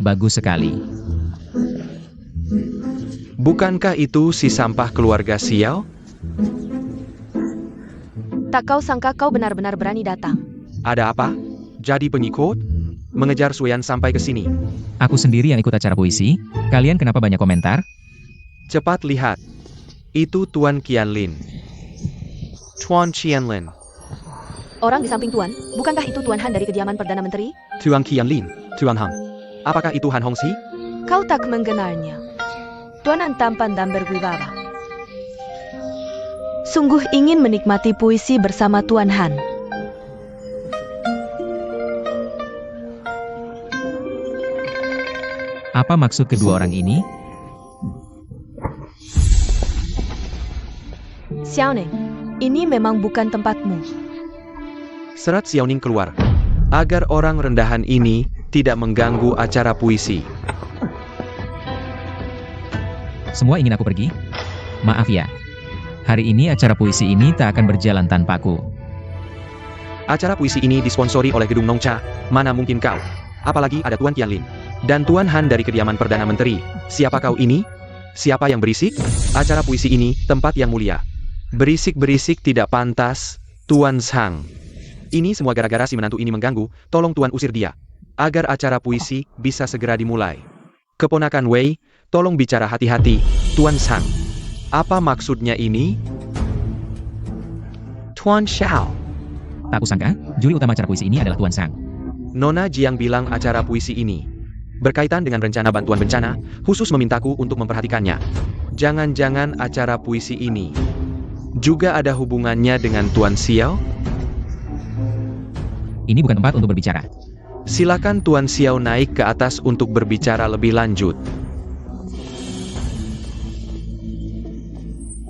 Bagus sekali. Bukankah itu si sampah keluarga Xiao? Tak kau sangka kau benar-benar berani datang. Ada apa? Jadi pengikut? Mengejar Suyan sampai ke sini. Aku sendiri yang ikut acara puisi. Kalian kenapa banyak komentar? Cepat lihat. Itu Tuan Qianlin. Tuan Qianlin. Orang di samping Tuan, bukankah itu Tuan Han dari kediaman Perdana Menteri? Tuan Qianlin. Tuan Han. Apakah itu Han Hongxi? Kau tak mengenalnya. Tuan Han tampan dan berwibawa. Sungguh ingin menikmati puisi bersama Tuan Han. Apa maksud kedua orang ini? Xiaoning, ini memang bukan tempatmu. Serat Xiaoning keluar. Agar orang rendahan ini tidak mengganggu acara puisi. Semua ingin aku pergi? Maaf ya. Hari ini acara puisi ini tak akan berjalan tanpaku. Acara puisi ini disponsori oleh Gedung Nongcha. Mana mungkin kau? Apalagi ada Tuan Qianlin. Dan Tuan Han dari kediaman Perdana Menteri. Siapa kau ini? Siapa yang berisik? Acara puisi ini tempat yang mulia. Berisik-berisik tidak pantas, Tuan Zhang. Ini semua gara-gara si menantu ini mengganggu. Tolong Tuan usir dia. Agar acara puisi bisa segera dimulai. Keponakan Wei, tolong bicara hati-hati, Tuan Zhang. Apa maksudnya ini? Tuan Xiao. Tak kusangka, juri utama acara puisi ini adalah Tuan Zhang. Nona Jiang bilang acara puisi ini berkaitan dengan rencana bantuan bencana, khusus memintaku untuk memperhatikannya. Jangan-jangan acara puisi ini juga ada hubungannya dengan Tuan Xiao? Ini bukan tempat untuk berbicara. Silakan Tuan Xiao naik ke atas untuk berbicara lebih lanjut.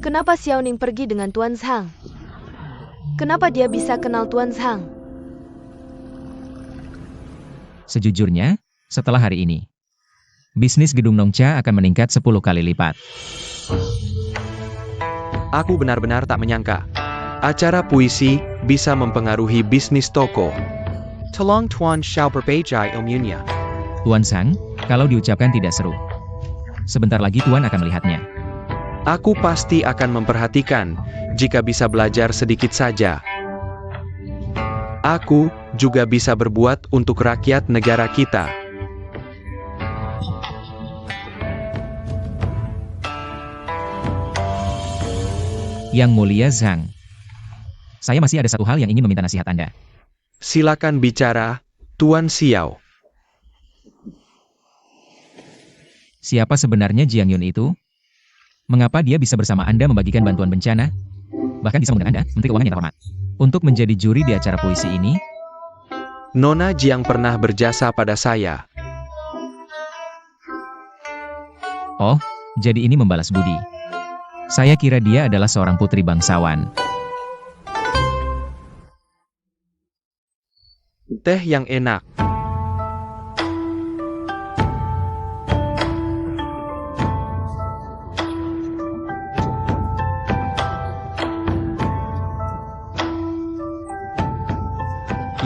Kenapa Xiaoning pergi dengan Tuan Zhang? Kenapa dia bisa kenal Tuan Zhang? Sejujurnya, setelah hari ini, bisnis Gedung Nongcha akan meningkat 10 kali lipat. Aku benar-benar tak menyangka. Acara puisi bisa mempengaruhi bisnis toko. Tolong Tuan Xiao perbaiki ilmunya. Tuan Zhang, kalau diucapkan tidak seru. Sebentar lagi Tuan akan melihatnya. Aku pasti akan memperhatikan jika bisa belajar sedikit saja. Aku juga bisa berbuat untuk rakyat negara kita. Yang Mulia Zhang, saya masih ada satu hal yang ingin meminta nasihat Anda. Silakan bicara, Tuan Xiao. Siapa sebenarnya Jiang Yun itu? Mengapa dia bisa bersama Anda membagikan bantuan bencana? Bahkan bisa mengundang Anda, Menteri Keuangan yang terhormat, untuk menjadi juri di acara puisi ini? Nona Jiang pernah berjasa pada saya. Oh, jadi ini membalas budi. Saya kira dia adalah seorang putri bangsawan. Teh yang enak.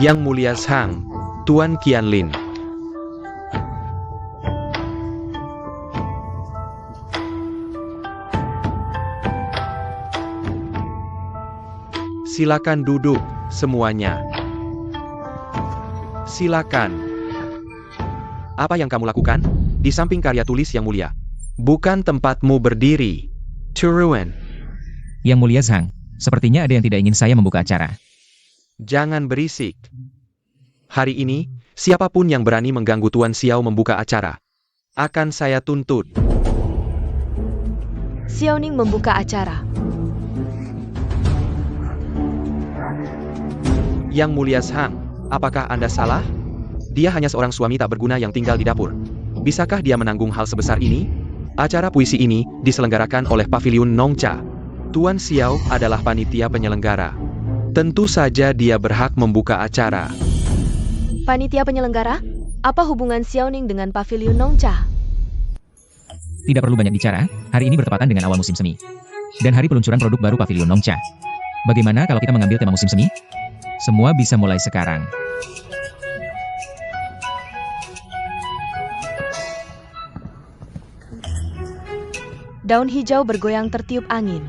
Yang Mulia Zhang, Tuan Qianlin. Silakan duduk, semuanya. Silakan. Apa yang kamu lakukan? Di samping karya tulis yang mulia. Bukan tempatmu berdiri. Turun. Yang Mulia Zhang, sepertinya ada yang tidak ingin saya membuka acara. Jangan berisik. Hari ini, siapapun yang berani mengganggu Tuan Xiao membuka acara, akan saya tuntut. Xiaoning membuka acara. Yang Mulia Zhang, apakah Anda salah? Dia hanya seorang suami tak berguna yang tinggal di dapur. Bisakah dia menanggung hal sebesar ini? Acara puisi ini diselenggarakan oleh Paviliun Nongcha. Tuan Xiao adalah panitia penyelenggara. Tentu saja dia berhak membuka acara. Panitia penyelenggara? Apa hubungan Xiaoning dengan Paviliun Nongcha? Tidak perlu banyak bicara, hari ini bertepatan dengan awal musim semi. Dan hari peluncuran produk baru Paviliun Nongcha. Bagaimana kalau kita mengambil tema musim semi? Semua bisa mulai sekarang. Daun hijau bergoyang tertiup angin.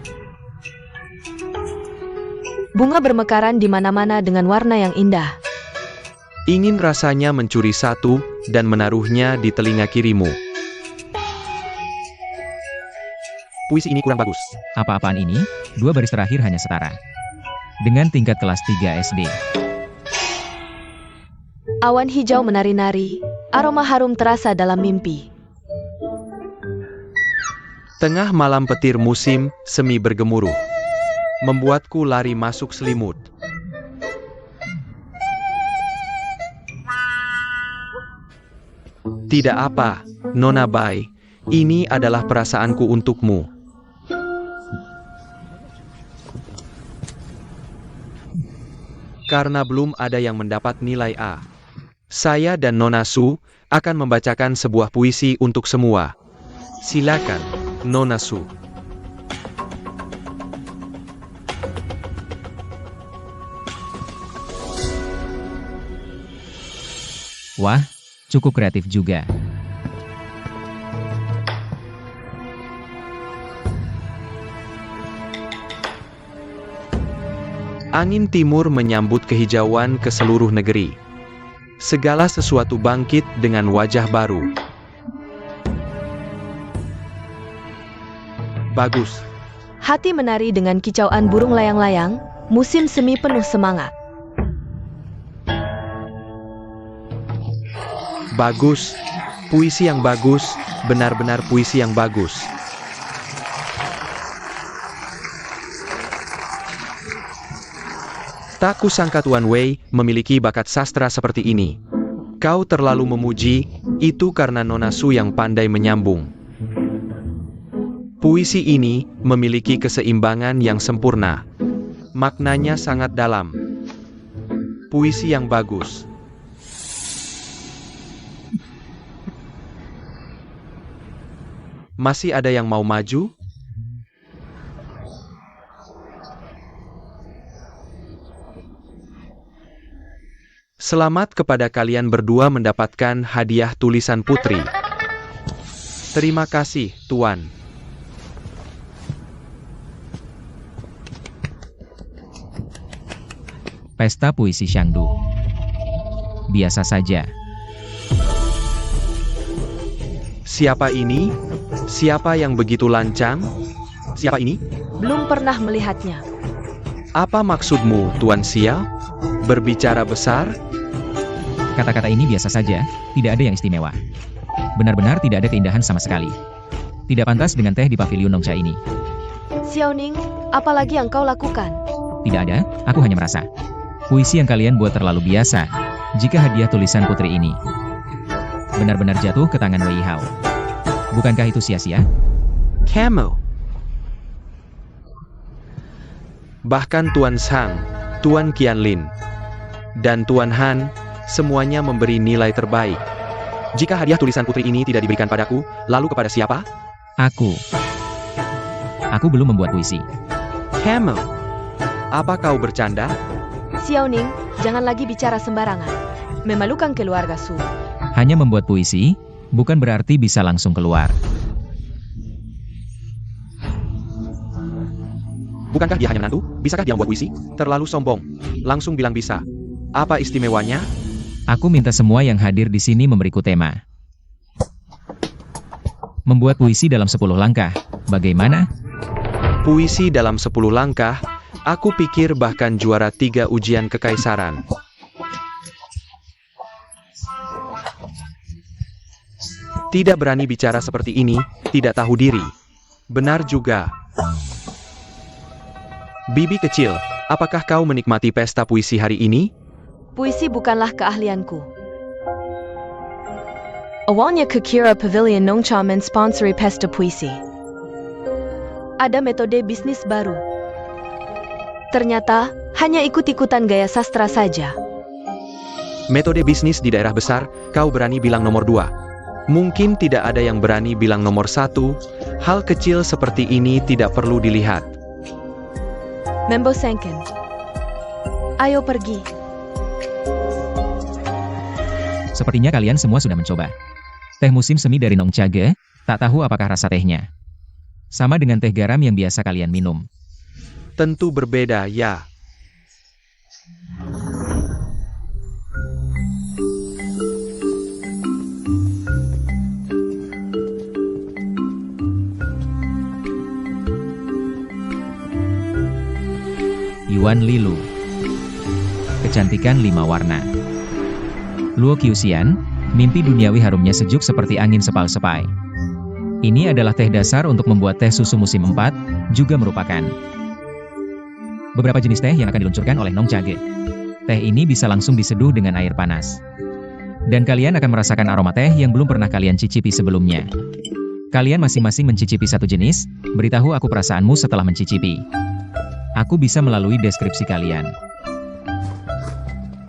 Bunga bermekaran di mana-mana dengan warna yang indah. Ingin rasanya mencuri satu dan menaruhnya di telinga kirimu. Puisi ini kurang bagus. Apa-apaan ini? Dua baris terakhir hanya setara. Dengan tingkat kelas 3 SD. Awan hijau menari-nari, aroma harum terasa dalam mimpi. Tengah malam petir musim semi bergemuruh. Membuatku lari masuk selimut. Tidak apa, Nona Bai. Ini adalah perasaanku untukmu. Karena belum ada yang mendapat nilai A. Saya dan Nona Su akan membacakan sebuah puisi untuk semua. Silakan, Nona Su. Wah, cukup kreatif juga. Angin timur menyambut kehijauan ke seluruh negeri. Segala sesuatu bangkit dengan wajah baru. Bagus. Hati menari dengan kicauan burung layang-layang, musim semi penuh semangat. Bagus. Puisi yang bagus, benar-benar puisi yang bagus. Tak kusangka Tuan Wei memiliki bakat sastra seperti ini. Kau terlalu memuji, itu karena Nona Su yang pandai menyambung. Puisi ini memiliki keseimbangan yang sempurna. Maknanya sangat dalam. Puisi yang bagus. Masih ada yang mau maju? Selamat kepada kalian berdua mendapatkan hadiah tulisan putri. Terima kasih, Tuan. Pesta Puisi Shangdu. Biasa saja. Siapa ini? Siapa yang begitu lancang? Siapa ini? Belum pernah melihatnya. Apa maksudmu, Tuan Xia? Berbicara besar? Kata-kata ini biasa saja, tidak ada yang istimewa. Benar-benar tidak ada keindahan sama sekali. Tidak pantas dengan teh di pavilion Nongcha ini. Xiaoning, apa lagi yang kau lakukan? Tidak ada, aku hanya merasa. Puisi yang kalian buat terlalu biasa. Jika hadiah tulisan putri ini benar-benar jatuh ke tangan Wei Hao. Bukankah itu sia-sia? Kamu. Bahkan Tuan Zhang, Tuan Qianlin, dan Tuan Han, semuanya memberi nilai terbaik. Jika hadiah tulisan putri ini tidak diberikan padaku, lalu kepada siapa? Aku. Aku belum membuat puisi. Kamu. Apa kau bercanda? Xiaoning, jangan lagi bicara sembarangan. Memalukan keluarga Su. Hanya membuat puisi, bukan berarti bisa langsung keluar. Bukankah dia hanya menantu? Bisakah dia membuat puisi? Terlalu sombong. Langsung bilang bisa. Apa istimewanya? Aku minta semua yang hadir di sini memberiku tema. Membuat puisi dalam 10 langkah. Bagaimana? Puisi dalam 10 langkah, aku pikir bahkan juara 3 ujian kekaisaran. Tidak berani bicara seperti ini, tidak tahu diri. Benar juga. Bibi kecil, apakah kau menikmati pesta puisi hari ini? Puisi bukanlah keahlianku. Awalnya Kukira Pavilion Nongcha mensponsori pesta puisi. Ada metode bisnis baru. Ternyata, hanya ikut-ikutan gaya sastra saja. Metode bisnis di daerah besar, kau berani bilang nomor 2. Mungkin tidak ada yang berani bilang nomor 1, hal kecil seperti ini tidak perlu dilihat. Membo Senken. Ayo pergi. Sepertinya kalian semua sudah mencoba. Teh musim semi dari Nongcha Ge, tak tahu apakah rasa tehnya. Sama dengan teh garam yang biasa kalian minum. Tentu berbeda, ya. Yuan Lilu. Kecantikan 5 warna. Luo Qiuxian, mimpi duniawi harumnya sejuk seperti angin sepal-sepai. Ini adalah teh dasar untuk membuat teh susu musim 4, juga merupakan beberapa jenis teh yang akan diluncurkan oleh Nong Cha Ge. Teh ini bisa langsung diseduh dengan air panas. Dan kalian akan merasakan aroma teh yang belum pernah kalian cicipi sebelumnya. Kalian masing-masing mencicipi satu jenis, beritahu aku perasaanmu setelah mencicipi. Aku bisa melalui deskripsi kalian.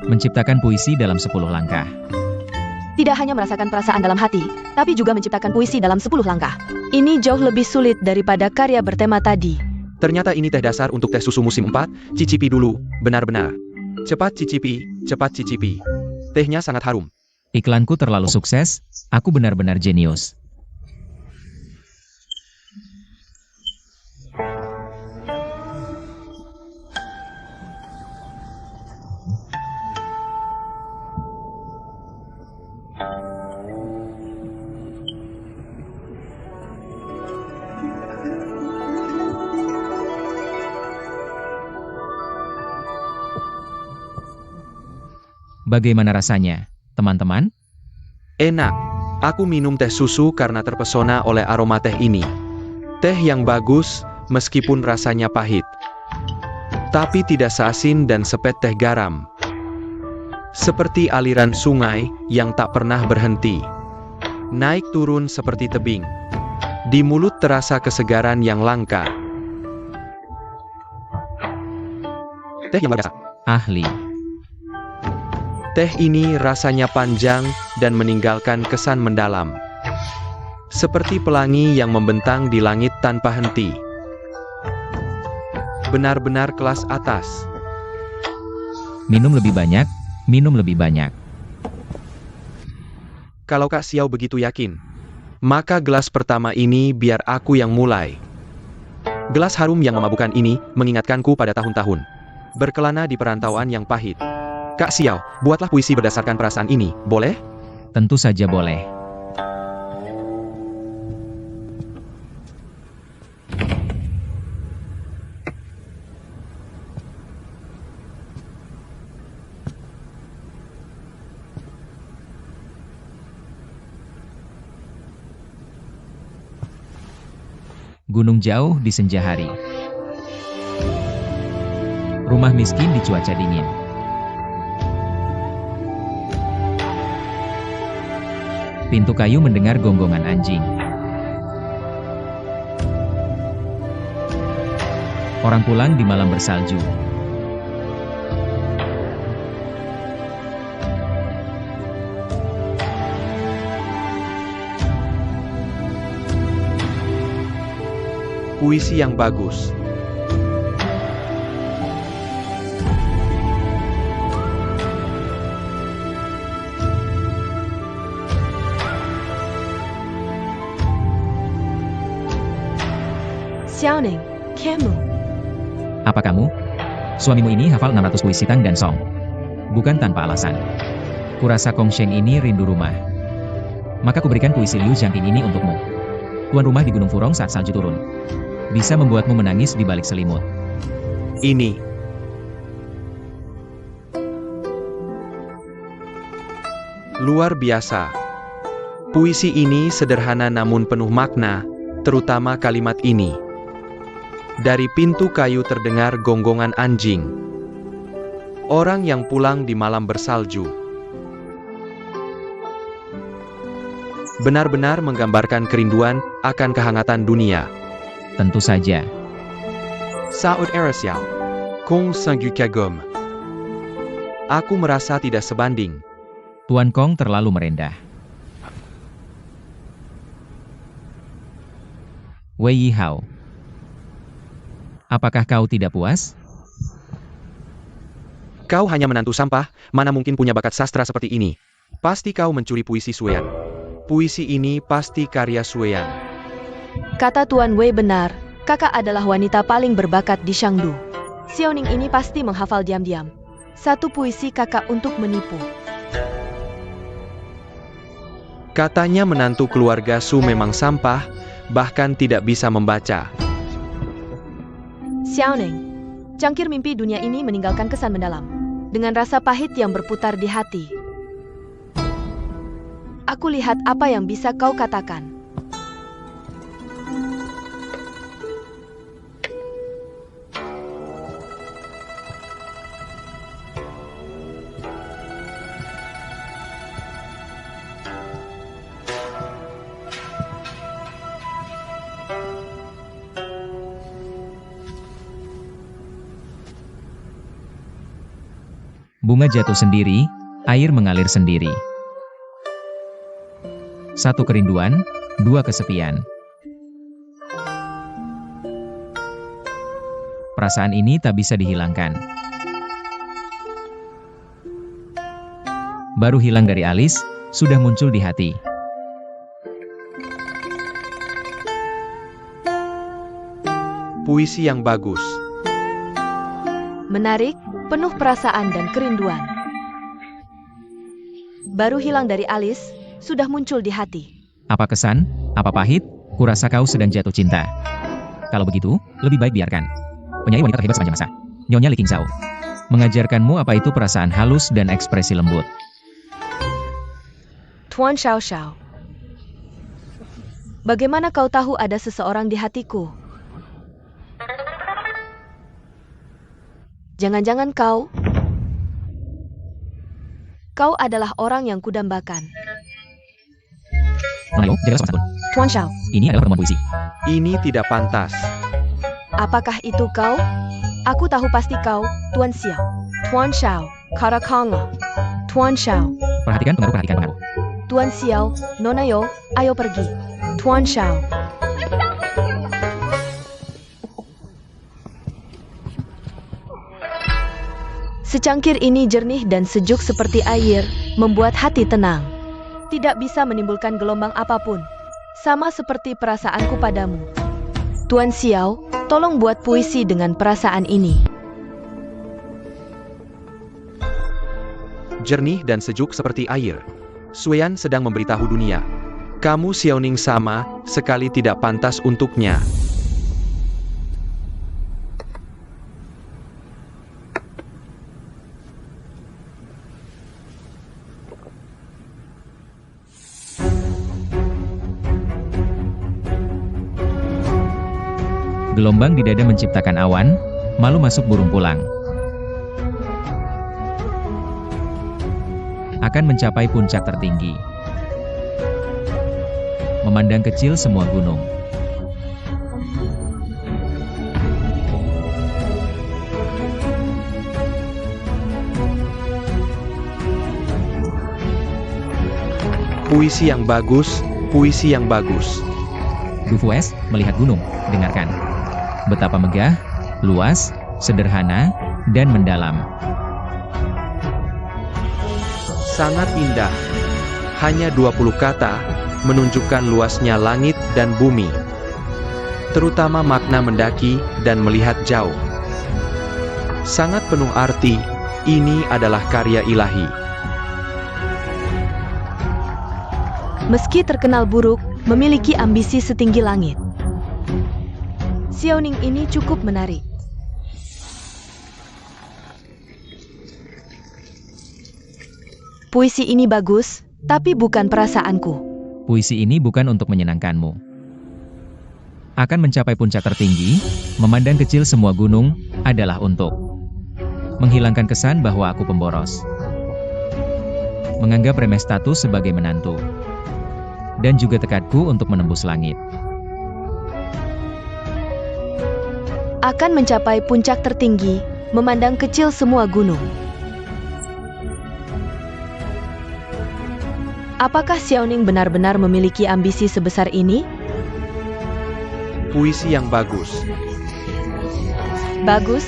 Menciptakan puisi dalam 10 langkah. Tidak hanya merasakan perasaan dalam hati, tapi juga menciptakan puisi dalam 10 langkah. Ini jauh lebih sulit daripada karya bertema tadi. Ternyata ini teh dasar untuk teh susu musim 4, cicipi dulu, benar-benar. Cepat cicipi, cepat cicipi. Tehnya sangat harum. Iklanku terlalu sukses, aku benar-benar jenius. Bagaimana rasanya, teman-teman? Enak. Aku minum teh susu karena terpesona oleh aroma teh ini. Teh yang bagus, meskipun rasanya pahit. Tapi tidak seasin dan sepet teh garam. Seperti aliran sungai yang tak pernah berhenti. Naik turun seperti tebing. Di mulut terasa kesegaran yang langka. Teh yang luar biasa. Ahli. Teh ini rasanya panjang dan meninggalkan kesan mendalam. Seperti pelangi yang membentang di langit tanpa henti. Benar-benar kelas atas. Minum lebih banyak, minum lebih banyak. Kalau Kak Xiao begitu yakin, maka gelas pertama ini biar aku yang mulai. Gelas harum yang memabukkan ini mengingatkanku pada tahun-tahun berkelana di perantauan yang pahit. Kak Xiao, buatlah puisi berdasarkan perasaan ini, boleh? Tentu saja boleh. Gunung jauh di senja hari. Rumah miskin di cuaca dingin. Pintu kayu mendengar gonggongan anjing. Orang pulang di malam bersalju. Puisi yang bagus. Xiaoning, kamu. Apa kamu? Suamimu ini hafal 600 puisi Tang dan Song. Bukan tanpa alasan. Kurasa Kong Sheng ini rindu rumah. Maka kuberikan puisi Liu Jiangping ini untukmu. Tuan rumah di Gunung Furong saat salju turun. Bisa membuatmu menangis di balik selimut. Ini. Luar biasa. Puisi ini sederhana namun penuh makna, terutama kalimat ini. Dari pintu kayu terdengar gonggongan anjing. Orang yang pulang di malam bersalju. Benar-benar menggambarkan kerinduan akan kehangatan dunia. Tentu saja. Saud Erasiao. Kong Sanggu Kagum. Aku merasa tidak sebanding. Tuan Kong terlalu merendah. Wei Yihao. Apakah kau tidak puas? Kau hanya menantu sampah, mana mungkin punya bakat sastra seperti ini. Pasti kau mencuri puisi Sueyan. Puisi ini pasti karya Sueyan. Kata Tuan Wei benar, kakak adalah wanita paling berbakat di Shangdu. Xiaoning ini pasti menghafal diam-diam. Satu puisi kakak untuk menipu. Katanya menantu keluarga Su memang sampah, bahkan tidak bisa membaca. Xiaoning, cangkir mimpi dunia ini meninggalkan kesan mendalam. Dengan rasa pahit yang berputar di hati. Aku lihat apa yang bisa kau katakan. Bunga jatuh sendiri, air mengalir sendiri. Satu kerinduan, dua kesepian. Perasaan ini tak bisa dihilangkan. Baru hilang dari alis, sudah muncul di hati. Puisi yang bagus. Menarik, penuh perasaan dan kerinduan. Baru hilang dari alis, sudah muncul di hati. Apa kesan? Apa pahit? Kurasa kau sedang jatuh cinta. Kalau begitu, lebih baik biarkan. Penyair wanita terhebat sepanjang masa, Nyonya Li Qingzhao, mengajarkanmu apa itu perasaan halus dan ekspresi lembut. Tuan Xiao Xiao, bagaimana kau tahu ada seseorang di hatiku? Jangan-jangan kau adalah orang yang kudambakan. Nona Yo, jaga sopan santun. Tuan Xiao, Ini adalah pertemuan puisi. Ini tidak pantas. apakah itu kau? Aku tahu pasti kau, Tuan Xiao. Tuan Xiao, Karakonga. Tuan Xiao, Perhatikan pengaruh. Tuan Xiao, Nona Yo, ayo pergi. Tuan Xiao. Secangkir ini jernih dan sejuk seperti air, membuat hati tenang. Tidak bisa menimbulkan gelombang apapun. Sama seperti perasaanku padamu. Tuan Xiao, tolong buat puisi dengan perasaan ini. Jernih dan sejuk seperti air. Sueyan sedang memberitahu dunia. Kamu Xiaoning sama sekali tidak pantas untuknya. Gelombang di dada menciptakan awan, malu masuk burung pulang. Akan mencapai puncak tertinggi. Memandang kecil semua gunung. Puisi yang bagus, puisi yang bagus. Du Fues melihat gunung, dengarkan. Betapa megah, luas, sederhana, dan mendalam. Sangat indah. Hanya 20 kata, menunjukkan luasnya langit dan bumi. Terutama makna mendaki dan melihat jauh. Sangat penuh arti, ini adalah karya ilahi. Meski terkenal buruk, memiliki ambisi setinggi langit. Xiaoning ini cukup menarik. Puisi ini bagus, tapi bukan perasaanku. Puisi ini bukan untuk menyenangkanmu. Akan mencapai puncak tertinggi, memandang kecil semua gunung, adalah untuk menghilangkan kesan bahwa aku pemboros. Menganggap remeh status sebagai menantu. Dan juga tekadku untuk menembus langit. Akan mencapai puncak tertinggi, memandang kecil semua gunung. Apakah Xiaoning benar-benar memiliki ambisi sebesar ini? Puisi yang bagus. Bagus.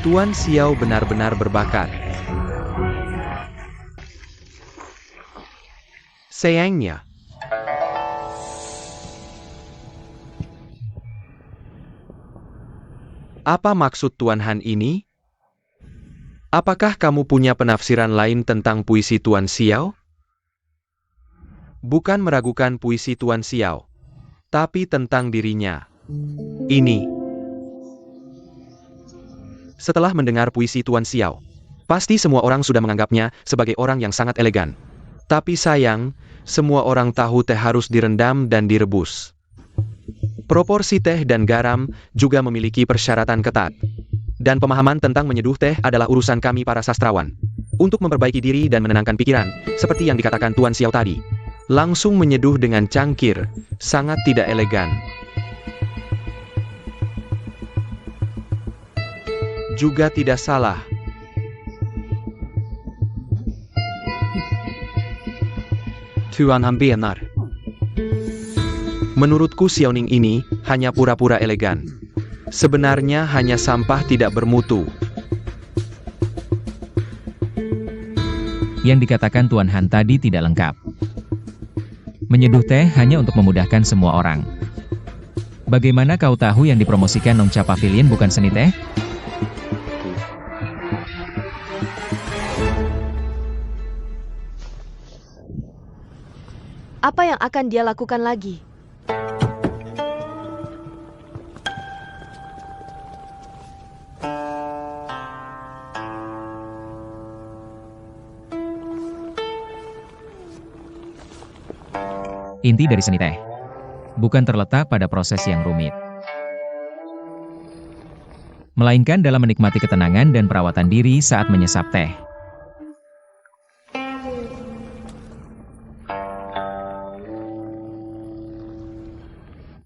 Tuan Xiao benar-benar berbakat. Sayangnya, Apa maksud Tuan Han ini? Apakah kamu punya penafsiran lain tentang puisi Tuan Xiao? Bukan meragukan puisi Tuan Xiao, tapi tentang dirinya. Ini. Setelah mendengar puisi Tuan Xiao, pasti semua orang sudah menganggapnya sebagai orang yang sangat elegan. Tapi sayang, semua orang tahu teh harus direndam dan direbus. Proporsi teh dan garam juga memiliki persyaratan ketat. Dan pemahaman tentang menyeduh teh adalah urusan kami para sastrawan. Untuk memperbaiki diri dan menenangkan pikiran, seperti yang dikatakan Tuan Xiao tadi. Langsung menyeduh dengan cangkir, sangat tidak elegan. Juga tidak salah. Tuan Han benar. Menurutku Xiaoning ini hanya pura-pura elegan. Sebenarnya hanya sampah tidak bermutu. Yang dikatakan Tuan Han tadi tidak lengkap. Menyeduh teh hanya untuk memudahkan semua orang. Bagaimana kau tahu yang dipromosikan Nongcha Pavilion bukan seni teh? Apa yang akan dia lakukan lagi? Inti dari seni teh bukan terletak pada proses yang rumit, melainkan dalam menikmati ketenangan dan perawatan diri saat menyesap teh.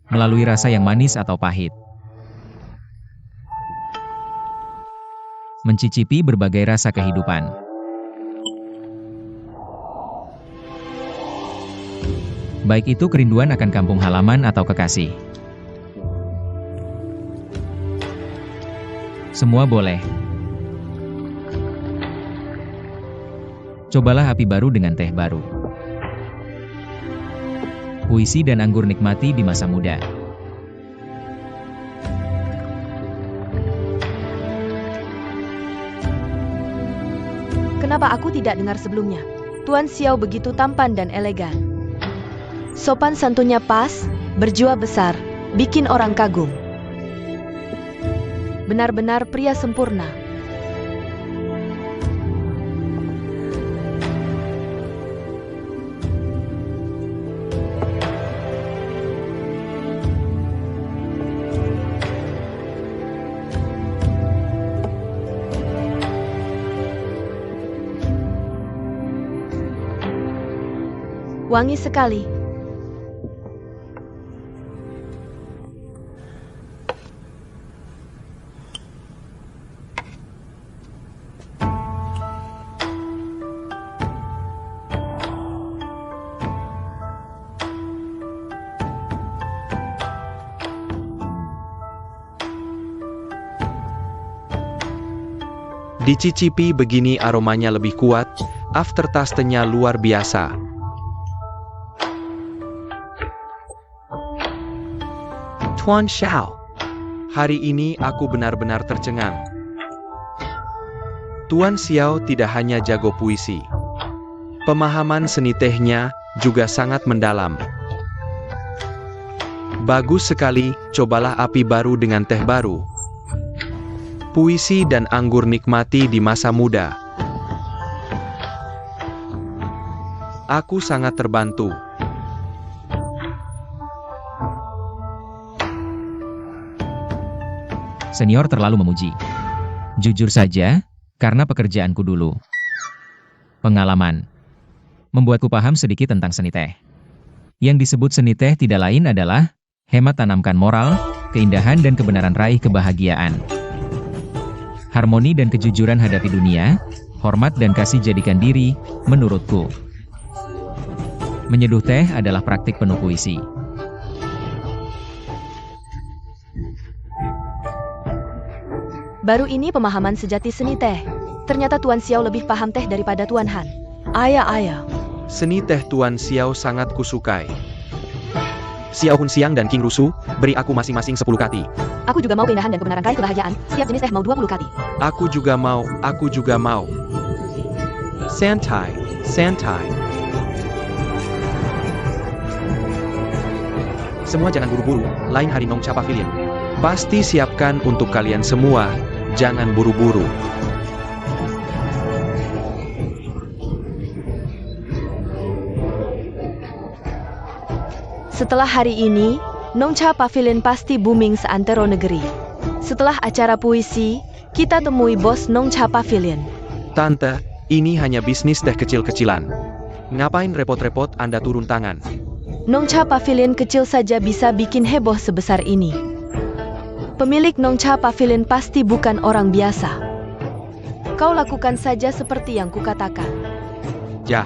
Melalui rasa yang manis atau pahit. Mencicipi berbagai rasa kehidupan. Baik itu kerinduan akan kampung halaman atau kekasih. Semua boleh. Cobalah api baru dengan teh baru. Puisi dan anggur nikmati di masa muda. Kenapa aku tidak dengar sebelumnya? Tuan Xiao begitu tampan dan elegan. Sopan santunnya pas, berjiwa besar, bikin orang kagum. Benar-benar pria sempurna. Wangi sekali. Dicicipi begini aromanya lebih kuat, aftertaste-nya luar biasa. Tuan Xiao, hari ini aku benar-benar tercengang. Tuan Xiao tidak hanya jago puisi. Pemahaman seni tehnya juga sangat mendalam. Bagus sekali, cobalah api baru dengan teh baru. Puisi dan anggur nikmati di masa muda. Aku sangat terbantu. Senior terlalu memuji. Jujur saja, karena pekerjaanku dulu. Pengalaman membuatku paham sedikit tentang seni teh. Yang disebut seni teh tidak lain adalah hemat tanamkan moral, keindahan dan kebenaran raih kebahagiaan. Harmoni dan kejujuran hadapi dunia, hormat dan kasih jadikan diri, menurutku. Menyeduh teh adalah praktik penuh puisi. Baru ini pemahaman sejati seni teh. Ternyata Tuan Xiao lebih paham teh daripada Tuan Han. Ayah. Seni teh Tuan Xiao sangat kusukai. Xiao Hun Xiang dan King Rusu, beri aku masing-masing 10 kati. Aku juga mau keindahan dan kebenaran kali kebahagiaan. Setiap jenis teh mau 20 kati. Aku juga mau. Santai. Semua jangan buru-buru, lain hari Nongcha Pavilion. Pasti siapkan untuk kalian semua, jangan buru-buru. Setelah hari ini, Nongcha Pavilion pasti booming seantero negeri. Setelah acara puisi, kita temui bos Nongcha Pavilion. Tante, ini hanya bisnis teh kecil-kecilan. Ngapain repot-repot Anda turun tangan? Nongcha Pavilion kecil saja bisa bikin heboh sebesar ini. Pemilik Nongcha Pavilion pasti bukan orang biasa. Kau lakukan saja seperti yang kukatakan. Ya.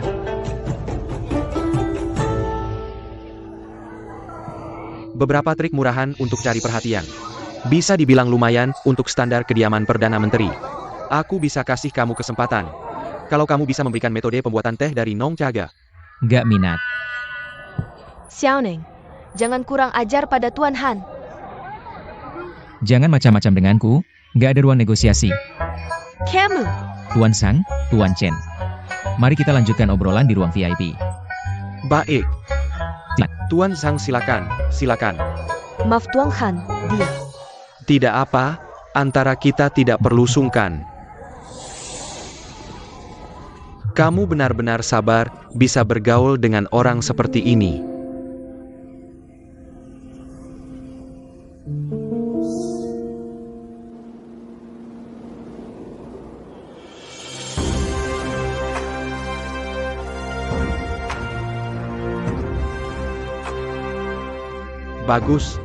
Beberapa trik murahan untuk cari perhatian. Bisa dibilang lumayan untuk standar kediaman Perdana Menteri. Aku bisa kasih kamu kesempatan. Kalau kamu bisa memberikan metode pembuatan teh dari Nongcha Ga. Gak minat. Xiaoneng, jangan kurang ajar pada Tuan Han. Jangan macam-macam denganku, gak ada ruang negosiasi. Kamu, Tuan Sang, Tuan Chen. Mari kita lanjutkan obrolan di ruang VIP. Baik. Tuan Sang silakan. maaf Tuan Han, dia. Tidak apa, antara kita tidak perlu sungkan. Kamu benar-benar sabar, bisa bergaul dengan orang seperti ini. Bagus.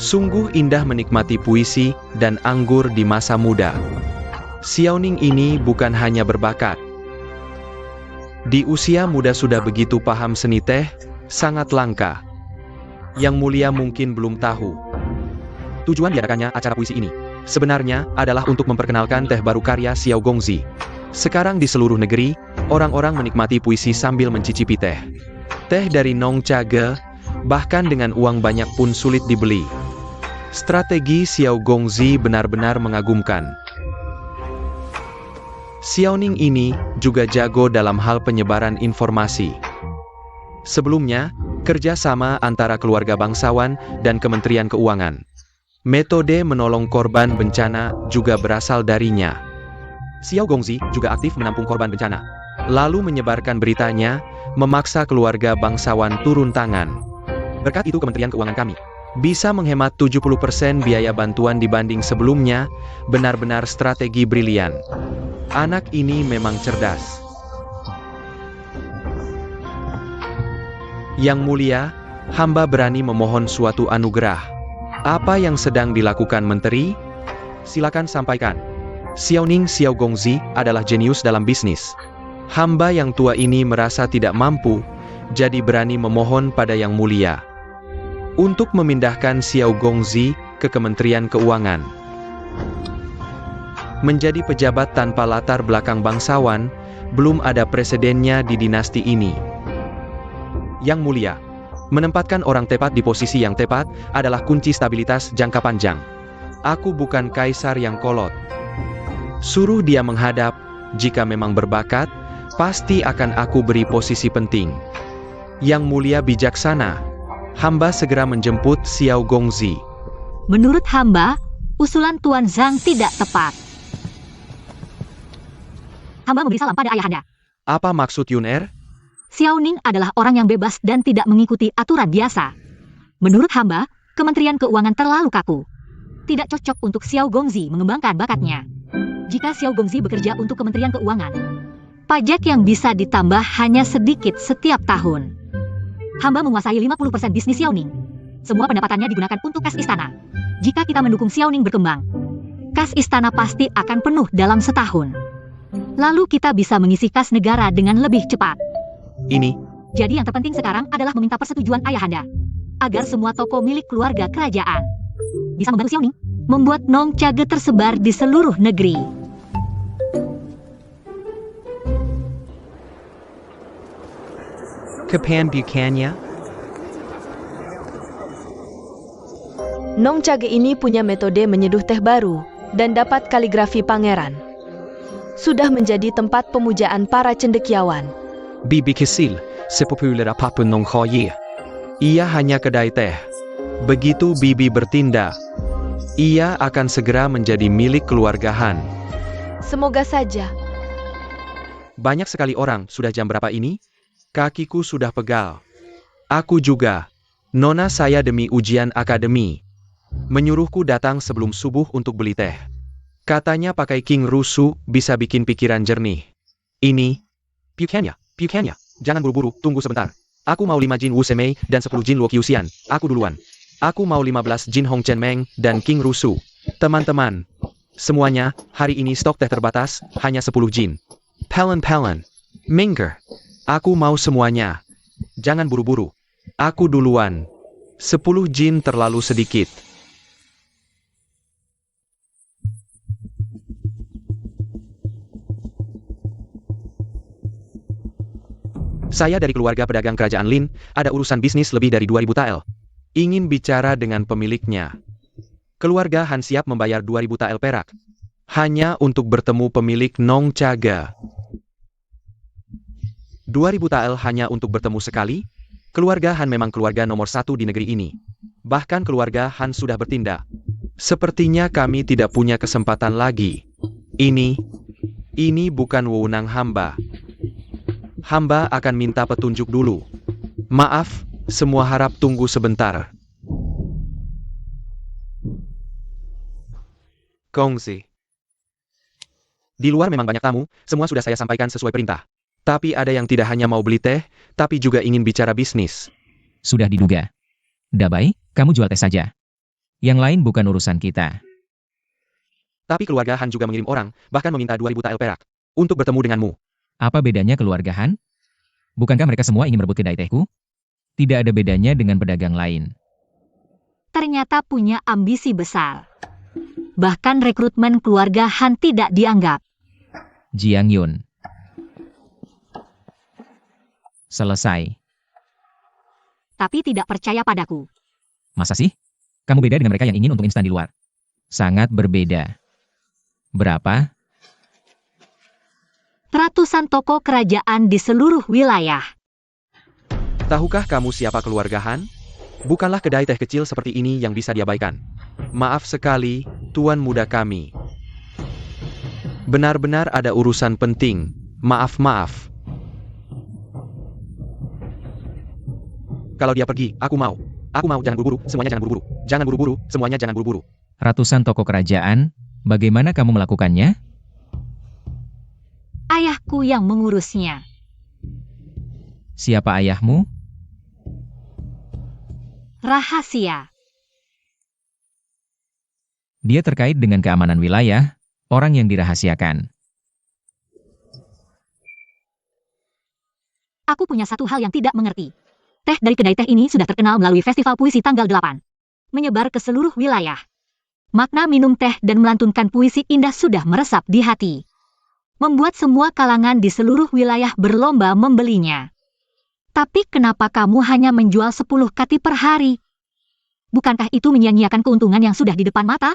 Sungguh indah menikmati puisi dan anggur di masa muda. Xiaoning ini bukan hanya berbakat. Di usia muda sudah begitu paham seni teh, sangat langka. Yang mulia mungkin belum tahu. Tujuan diadakannya acara puisi ini, sebenarnya adalah untuk memperkenalkan teh baru karya Xiao Gongzi. Sekarang di seluruh negeri, orang-orang menikmati puisi sambil mencicipi teh. Teh dari Nongcha Ga, bahkan dengan uang banyak pun sulit dibeli. Strategi Xiao Gongzi benar-benar mengagumkan. Xiaoning ini juga jago dalam hal penyebaran informasi. Sebelumnya, kerjasama antara keluarga bangsawan dan Kementerian Keuangan. Metode menolong korban bencana juga berasal darinya. Xiao Gongzi juga aktif menampung korban bencana, lalu menyebarkan beritanya, memaksa keluarga bangsawan turun tangan. Berkat itu Kementerian Keuangan kami bisa menghemat 70% biaya bantuan dibanding sebelumnya, benar-benar strategi brilian. Anak ini memang cerdas. Yang mulia, hamba berani memohon suatu anugerah. Apa yang sedang dilakukan menteri? Silakan sampaikan. Xiaoning Xiao Gongzi adalah jenius dalam bisnis. Hamba yang tua ini merasa tidak mampu, jadi berani memohon pada yang mulia untuk memindahkan Xiao Gongzi ke Kementerian Keuangan. Menjadi pejabat tanpa latar belakang bangsawan, belum ada presidennya di dinasti ini. Yang mulia, menempatkan orang tepat di posisi yang tepat adalah kunci stabilitas jangka panjang. Aku bukan kaisar yang kolot. Suruh dia menghadap, jika memang berbakat, pasti akan aku beri posisi penting. Yang mulia bijaksana. Hamba segera menjemput Xiao Gongzi. Menurut hamba, usulan Tuan Zhang tidak tepat. Hamba memberi salam pada ayahanda. Apa maksud Yun-Er? Xiaoning adalah orang yang bebas dan tidak mengikuti aturan biasa. Menurut hamba, Kementerian Keuangan terlalu kaku. Tidak cocok untuk Xiao Gongzi mengembangkan bakatnya. Jika Xiao Gongzi bekerja untuk Kementerian Keuangan, pajak yang bisa ditambah hanya sedikit setiap tahun. Hamba menguasai 50% bisnis Xiaoning. Semua pendapatannya digunakan untuk kas istana. Jika kita mendukung Xiaoning berkembang, kas istana pasti akan penuh dalam setahun. Lalu kita bisa mengisi kas negara dengan lebih cepat. Ini. Jadi yang terpenting sekarang adalah meminta persetujuan ayahanda, agar semua toko milik keluarga kerajaan bisa membantu Xiaoning membuat Nongcha Ga tersebar di seluruh negeri. Kapan bukanya? Nong Cage ini punya metode menyeduh teh baru dan dapat kaligrafi pangeran. Sudah menjadi tempat pemujaan para cendekiawan. Bibi Kecil, sepopulär apapun Nong Khoye. Ia hanya kedai teh. Begitu Bibi bertindak, ia akan segera menjadi milik keluarga Han. Semoga saja. Banyak sekali orang, sudah jam berapa ini? Kakiku sudah pegal. Aku juga. Nona saya demi ujian akademi menyuruhku datang sebelum subuh untuk beli teh. Katanya pakai King Rusu bisa bikin pikiran jernih. Ini, Piukanya, jangan buru-buru, tunggu sebentar. Aku mau 5 Jin Wu Semei dan 10 Jin Luo Qiuxian, aku duluan. Aku mau 15 Jin Hong Chen Meng dan King Rusu. Teman-teman, semuanya, hari ini stok teh terbatas, hanya 10 Jin. Pelen, Minger. Aku mau semuanya. Jangan buru-buru. Aku duluan. 10 Jin terlalu sedikit. Saya dari keluarga pedagang kerajaan Lin, ada urusan bisnis lebih dari 2000 tael. Ingin bicara dengan pemiliknya. Keluarga Han siap membayar 2000 tael perak. Hanya untuk bertemu pemilik Nong Cage. 2000 tael hanya untuk bertemu sekali? Keluarga Han memang keluarga nomor 1 di negeri ini. Bahkan keluarga Han sudah bertindak. Sepertinya kami tidak punya kesempatan lagi. Ini bukan wewenang hamba. Hamba akan minta petunjuk dulu. Maaf, semua harap tunggu sebentar. Gongzi. Di luar memang banyak tamu, semua sudah saya sampaikan sesuai perintah. Tapi ada yang tidak hanya mau beli teh, tapi juga ingin bicara bisnis. Sudah diduga. Dabai, kamu jual teh saja. Yang lain bukan urusan kita. Tapi keluarga Han juga mengirim orang, bahkan meminta 2000 tael perak, untuk bertemu denganmu. Apa bedanya keluarga Han? Bukankah mereka semua ingin merebut kedai tehku? Tidak ada bedanya dengan pedagang lain. Ternyata punya ambisi besar. Bahkan rekrutmen keluarga Han tidak dianggap. Jiang Yun. Selesai. Tapi tidak percaya padaku. Masa sih? Kamu beda dengan mereka yang ingin untuk instan di luar. Sangat berbeda. Berapa? Ratusan toko kerajaan di seluruh wilayah. Tahukah kamu siapa keluarga Han? Bukanlah kedai teh kecil seperti ini yang bisa diabaikan. Maaf sekali, tuan muda kami. Benar-benar ada urusan penting. Maaf. Kalau dia pergi, aku mau. Jangan buru-buru, semuanya jangan buru-buru. Jangan buru-buru, semuanya jangan buru-buru. Ratusan toko kerajaan, bagaimana kamu melakukannya? Ayahku yang mengurusnya. Siapa ayahmu? Rahasia. Dia terkait dengan keamanan wilayah, orang yang dirahasiakan. Aku punya satu hal yang tidak mengerti. Teh dari kedai teh ini sudah terkenal melalui festival puisi tanggal 8. Menyebar ke seluruh wilayah. Makna minum teh dan melantunkan puisi indah sudah meresap di hati. Membuat semua kalangan di seluruh wilayah berlomba membelinya. Tapi kenapa kamu hanya menjual 10 kati per hari? Bukankah itu menyia-nyiakan keuntungan yang sudah di depan mata?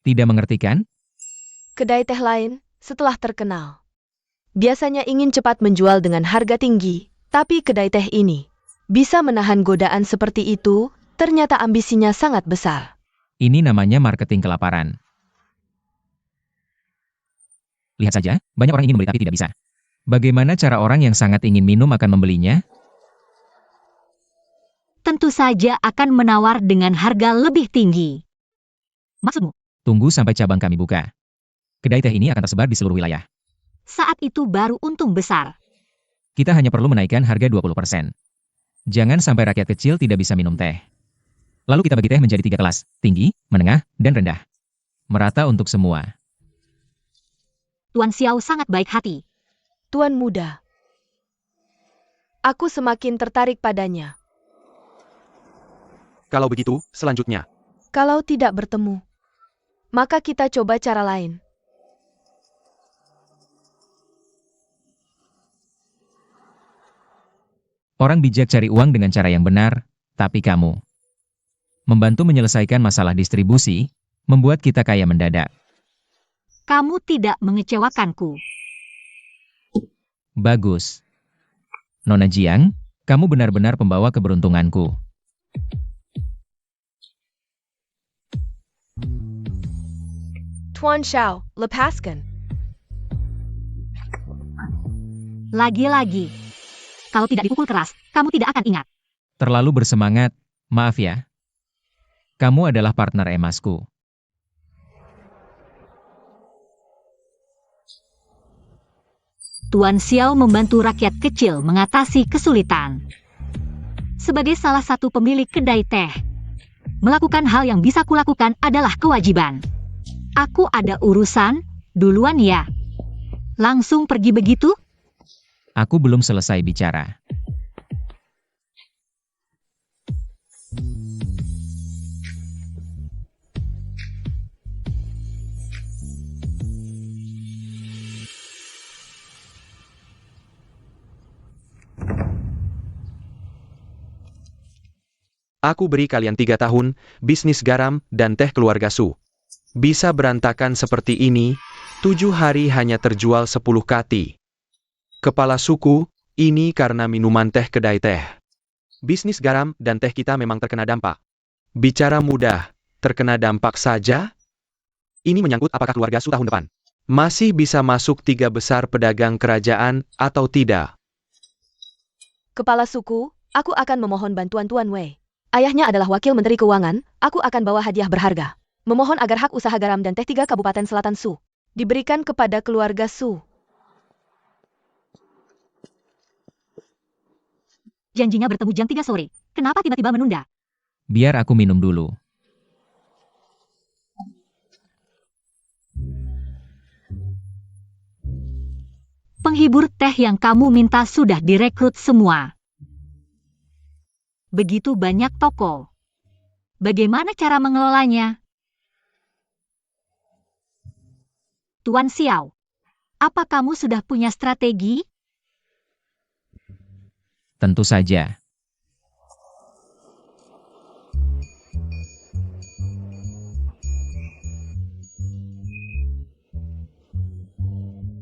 Tidak mengerti kan? Kedai teh lain, setelah terkenal, biasanya ingin cepat menjual dengan harga tinggi, tapi kedai teh ini bisa menahan godaan seperti itu, ternyata ambisinya sangat besar. Ini namanya marketing kelaparan. Lihat saja, banyak orang ingin membeli tapi tidak bisa. Bagaimana cara orang yang sangat ingin minum akan membelinya? Tentu saja akan menawar dengan harga lebih tinggi. Maksudmu? Tunggu sampai cabang kami buka. Kedai teh ini akan tersebar di seluruh wilayah. Saat itu baru untung besar. Kita hanya perlu menaikkan harga 20%. Jangan sampai rakyat kecil tidak bisa minum teh. Lalu kita bagi teh menjadi 3 kelas, tinggi, menengah, dan rendah. Merata untuk semua. Tuan Xiao sangat baik hati. Tuan muda, aku semakin tertarik padanya. Kalau begitu, selanjutnya. Kalau tidak bertemu, maka kita coba cara lain. Orang bijak cari uang dengan cara yang benar, tapi kamu. Membantu menyelesaikan masalah distribusi, membuat kita kaya mendadak. Kamu tidak mengecewakanku. Bagus. Nona Jiang, kamu benar-benar pembawa keberuntunganku. Tuan Xiao, lepaskan. Lagi-lagi. Kalau tidak dipukul keras, kamu tidak akan ingat. Terlalu bersemangat, maaf ya. Kamu adalah partner emasku. Tuan Xiao membantu rakyat kecil mengatasi kesulitan. Sebagai salah satu pemilik kedai teh, melakukan hal yang bisa kulakukan adalah kewajiban. Aku ada urusan, duluan ya. Langsung pergi begitu? Aku belum selesai bicara. Aku beri kalian 3 tahun, bisnis garam dan teh keluarga Su. Bisa berantakan seperti ini, 7 hari hanya terjual 10 kati. Kepala suku, ini karena minuman teh kedai teh. Bisnis garam dan teh kita memang terkena dampak. Bicara mudah, terkena dampak saja? Ini menyangkut apakah keluarga Su tahun depan masih bisa masuk 3 besar pedagang kerajaan atau tidak. Kepala suku, aku akan memohon bantuan Tuan Wei. Ayahnya adalah wakil menteri keuangan, aku akan bawa hadiah berharga. Memohon agar hak usaha garam dan teh 3 Kabupaten Selatan Su diberikan kepada keluarga Su. Janjinya bertemu jam 3 sore. Kenapa tiba-tiba menunda? Biar aku minum dulu. Penghibur teh yang kamu minta sudah direkrut semua. Begitu banyak toko. Bagaimana cara mengelolanya? Tuan Xiao, apa kamu sudah punya strategi? Tentu saja.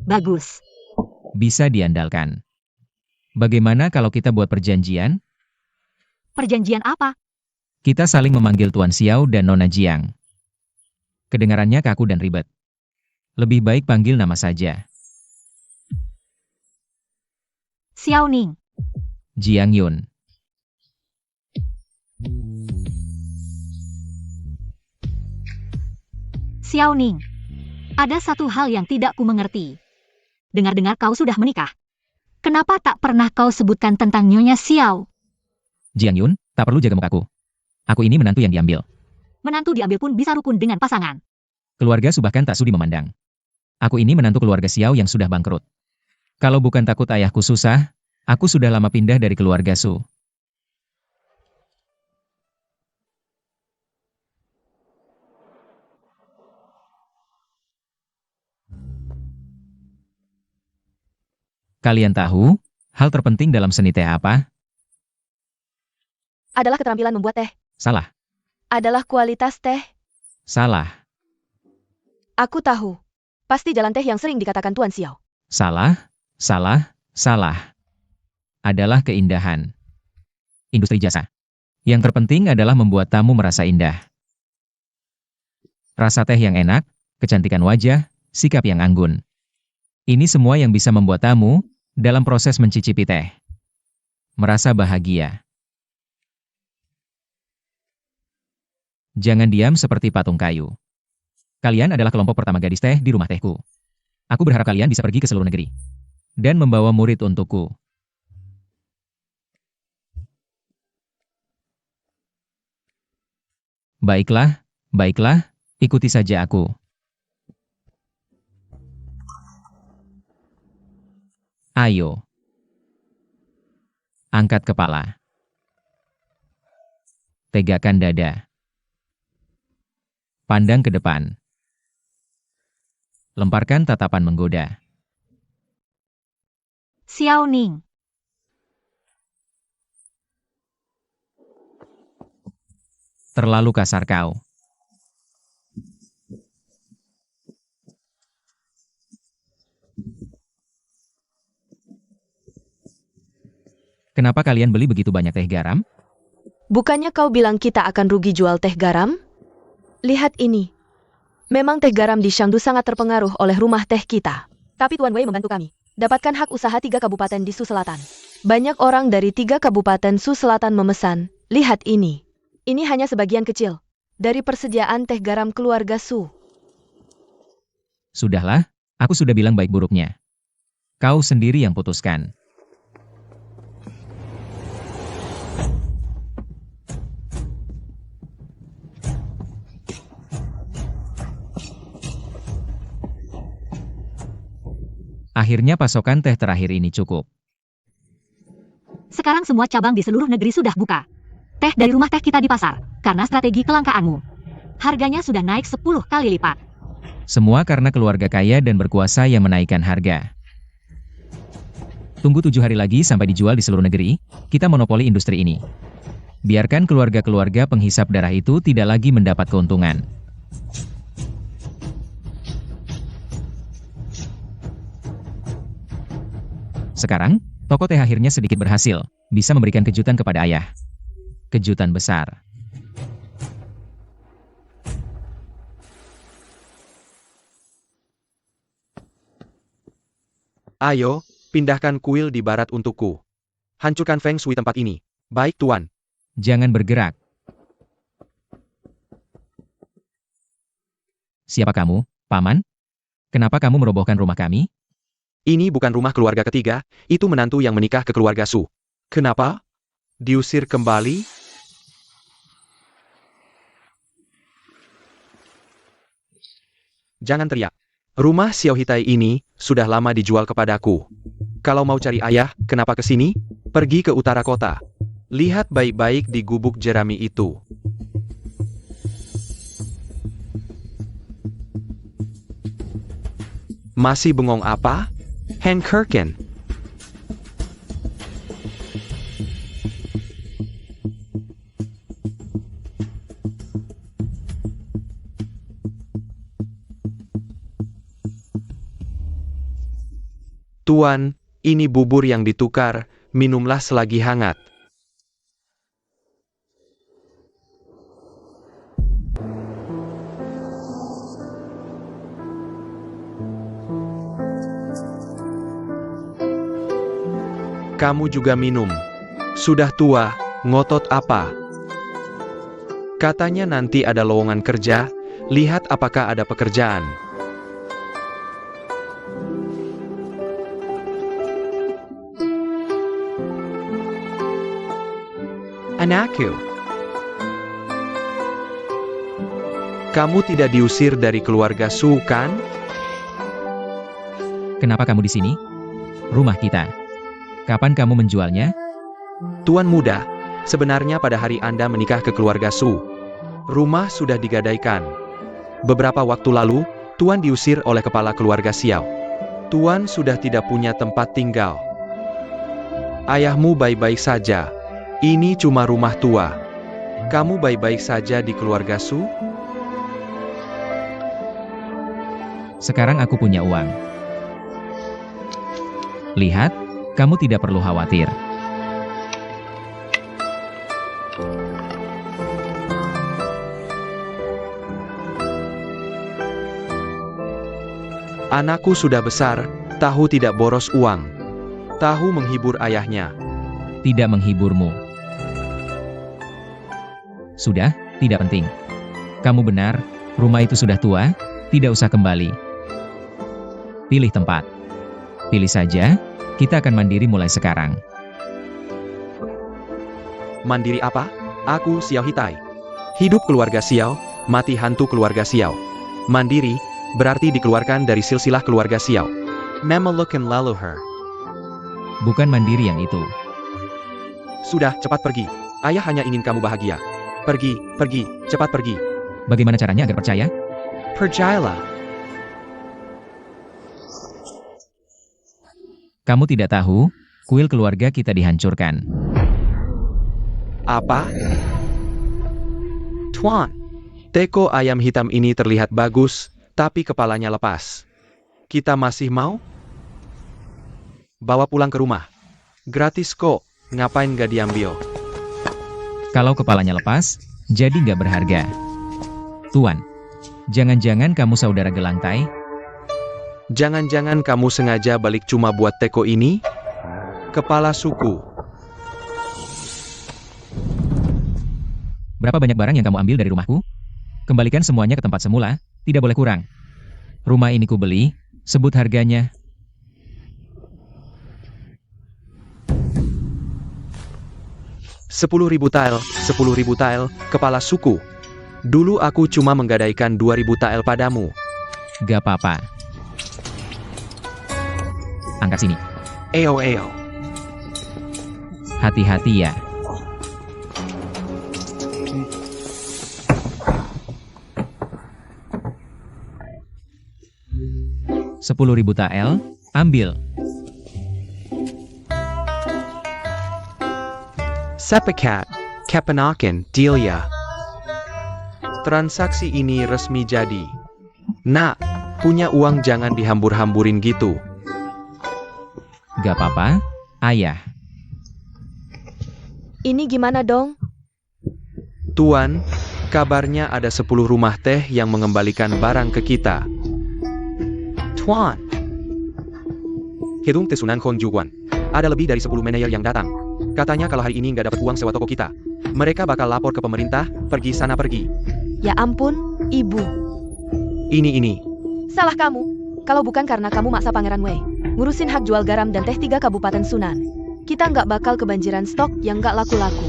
Bagus. Bisa diandalkan. Bagaimana kalau kita buat perjanjian? Perjanjian apa? Kita saling memanggil Tuan Xiao dan Nona Jiang. Kedengarannya kaku dan ribet. Lebih baik panggil nama saja. Xiao Ning. Jiang Yun. Xiao Ning. Ada satu hal yang tidak ku mengerti. Dengar-dengar kau sudah menikah. Kenapa tak pernah kau sebutkan tentang Nyonya Xiao? Jiang Yun, tak perlu jaga mukaku. Aku ini menantu yang diambil. Menantu diambil pun bisa rukun dengan pasangan. Keluarga Su bahkan tak sudi memandang. Aku ini menantu keluarga Xiao yang sudah bangkrut. Kalau bukan takut ayahku susah, aku sudah lama pindah dari keluarga Su. Kalian tahu, hal terpenting dalam seni teh apa? Adalah keterampilan membuat teh. Salah. Adalah kualitas teh. Salah. Aku tahu. Pasti jalan teh yang sering dikatakan Tuan Xiao. Salah. Salah. Salah. Adalah keindahan. Industri jasa. Yang terpenting adalah membuat tamu merasa indah. Rasa teh yang enak, kecantikan wajah, sikap yang anggun. Ini semua yang bisa membuat tamu, dalam proses mencicipi teh, merasa bahagia. Jangan diam seperti patung kayu. Kalian adalah kelompok pertama gadis teh di rumah tehku. Aku berharap kalian bisa pergi ke seluruh negeri. Dan membawa murid untukku. Baiklah, baiklah, ikuti saja aku. Ayo. Angkat kepala. Tegakkan dada. Pandang ke depan. Lemparkan tatapan menggoda. Xiao Ning. Terlalu kasar kau. Kenapa kalian beli begitu banyak teh garam? Bukannya kau bilang kita akan rugi jual teh garam? Lihat ini. Memang teh garam di Shangdu sangat terpengaruh oleh rumah teh kita. Tapi Tuan Wei membantu kami. Dapatkan hak usaha 3 kabupaten di Su Selatan. Banyak orang dari 3 kabupaten Su Selatan memesan. Lihat ini. Ini hanya sebagian kecil dari persediaan teh garam keluarga Su. Sudahlah, aku sudah bilang baik buruknya. Kau sendiri yang putuskan. Akhirnya pasokan teh terakhir ini cukup. Sekarang semua cabang di seluruh negeri sudah buka. Teh dari rumah teh kita di pasar, karena strategi kelangkaanmu. Harganya sudah naik 10 kali lipat. Semua karena keluarga kaya dan berkuasa yang menaikkan harga. Tunggu 7 hari lagi sampai dijual di seluruh negeri, kita monopoli industri ini. Biarkan keluarga-keluarga penghisap darah itu tidak lagi mendapat keuntungan. Sekarang, toko teh akhirnya sedikit berhasil, bisa memberikan kejutan kepada ayah. Kejutan besar. Ayo, pindahkan kuil di barat untukku. Hancurkan Feng Shui tempat ini. Baik, Tuan. Jangan bergerak. Siapa kamu, Paman? Kenapa kamu merobohkan rumah kami? Ini bukan rumah keluarga ketiga, itu menantu yang menikah ke keluarga Su. Kenapa? Diusir kembali? Jangan teriak. Rumah Xiao Hitai ini sudah lama dijual kepadaku. Kalau mau cari ayah, kenapa ke sini? Pergi ke utara kota. Lihat baik-baik di gubuk jerami itu. Masih bengong apa? Heng Kirken. Tuan, ini bubur yang ditukar, minumlah selagi hangat. Kamu juga minum. Sudah tua, ngotot apa? Katanya nanti ada lowongan kerja, lihat apakah ada pekerjaan. Anakku. Kamu tidak diusir dari keluarga Su, kan? Kenapa kamu di sini? Rumah kita. Kapan kamu menjualnya? Tuan muda, sebenarnya pada hari Anda menikah ke keluarga Su. Rumah sudah digadaikan. Beberapa waktu lalu, Tuan diusir oleh kepala keluarga Xiao. Tuan sudah tidak punya tempat tinggal. Ayahmu baik-baik saja. Ini cuma rumah tua. Kamu baik-baik saja di keluarga Su? Sekarang aku punya uang. Lihat, kamu tidak perlu khawatir. Anakku sudah besar, tahu tidak boros uang. Tahu menghibur ayahnya. Tidak menghiburmu. Sudah, tidak penting. Kamu benar, rumah itu sudah tua, tidak usah kembali. Pilih tempat. Pilih saja, kita akan mandiri mulai sekarang. Mandiri apa? Aku Xiao Hitai. Hidup keluarga Xiao, mati hantu keluarga Xiao. Mandiri, berarti dikeluarkan dari silsilah keluarga Xiao. Memelukkan leluhur. Bukan mandiri yang itu. Sudah, cepat pergi. Ayah hanya ingin kamu bahagia. Pergi, pergi, cepat pergi. Bagaimana caranya agar percaya? Percayalah. Kamu tidak tahu, kuil keluarga kita dihancurkan. Apa? Tuan, teko ayam hitam ini terlihat bagus, tapi kepalanya lepas. Kita masih mau? Bawa pulang ke rumah. Gratis kok, ngapain gak diambil? Kalau kepalanya lepas, jadi nggak berharga. Tuan, jangan-jangan kamu saudara gelantai? Jangan-jangan kamu sengaja balik cuma buat teko ini? Kepala suku. Berapa banyak barang yang kamu ambil dari rumahku? Kembalikan semuanya ke tempat semula, tidak boleh kurang. Rumah ini ku beli, sebut harganya. Sepuluh ribu tael, kepala suku. Dulu aku cuma menggadaikan 2.000 tael padamu. Gak apa-apa. Angkat sini. Eo. Hati-hati ya. Rp10.000 tael, ambil. Sepakat, Kepenaken, Delia. Transaksi ini resmi jadi. Nak, punya uang jangan dihambur-hamburin gitu. Gak apa-apa, ayah. Ini gimana dong? Tuan, kabarnya ada 10 rumah teh yang mengembalikan barang ke kita. Tuan. Hidung Tesunan Konjuan. Ada lebih dari 10 manajer yang datang. Katanya kalau hari ini nggak dapat uang sewa toko kita, mereka bakal lapor ke pemerintah, pergi sana pergi. Ya ampun, ibu. Ini. Salah kamu. Kalau bukan karena kamu maksa Pangeran Wei ngurusin hak jual garam dan teh 3 kabupaten Sunan, kita nggak bakal kebanjiran stok yang nggak laku-laku.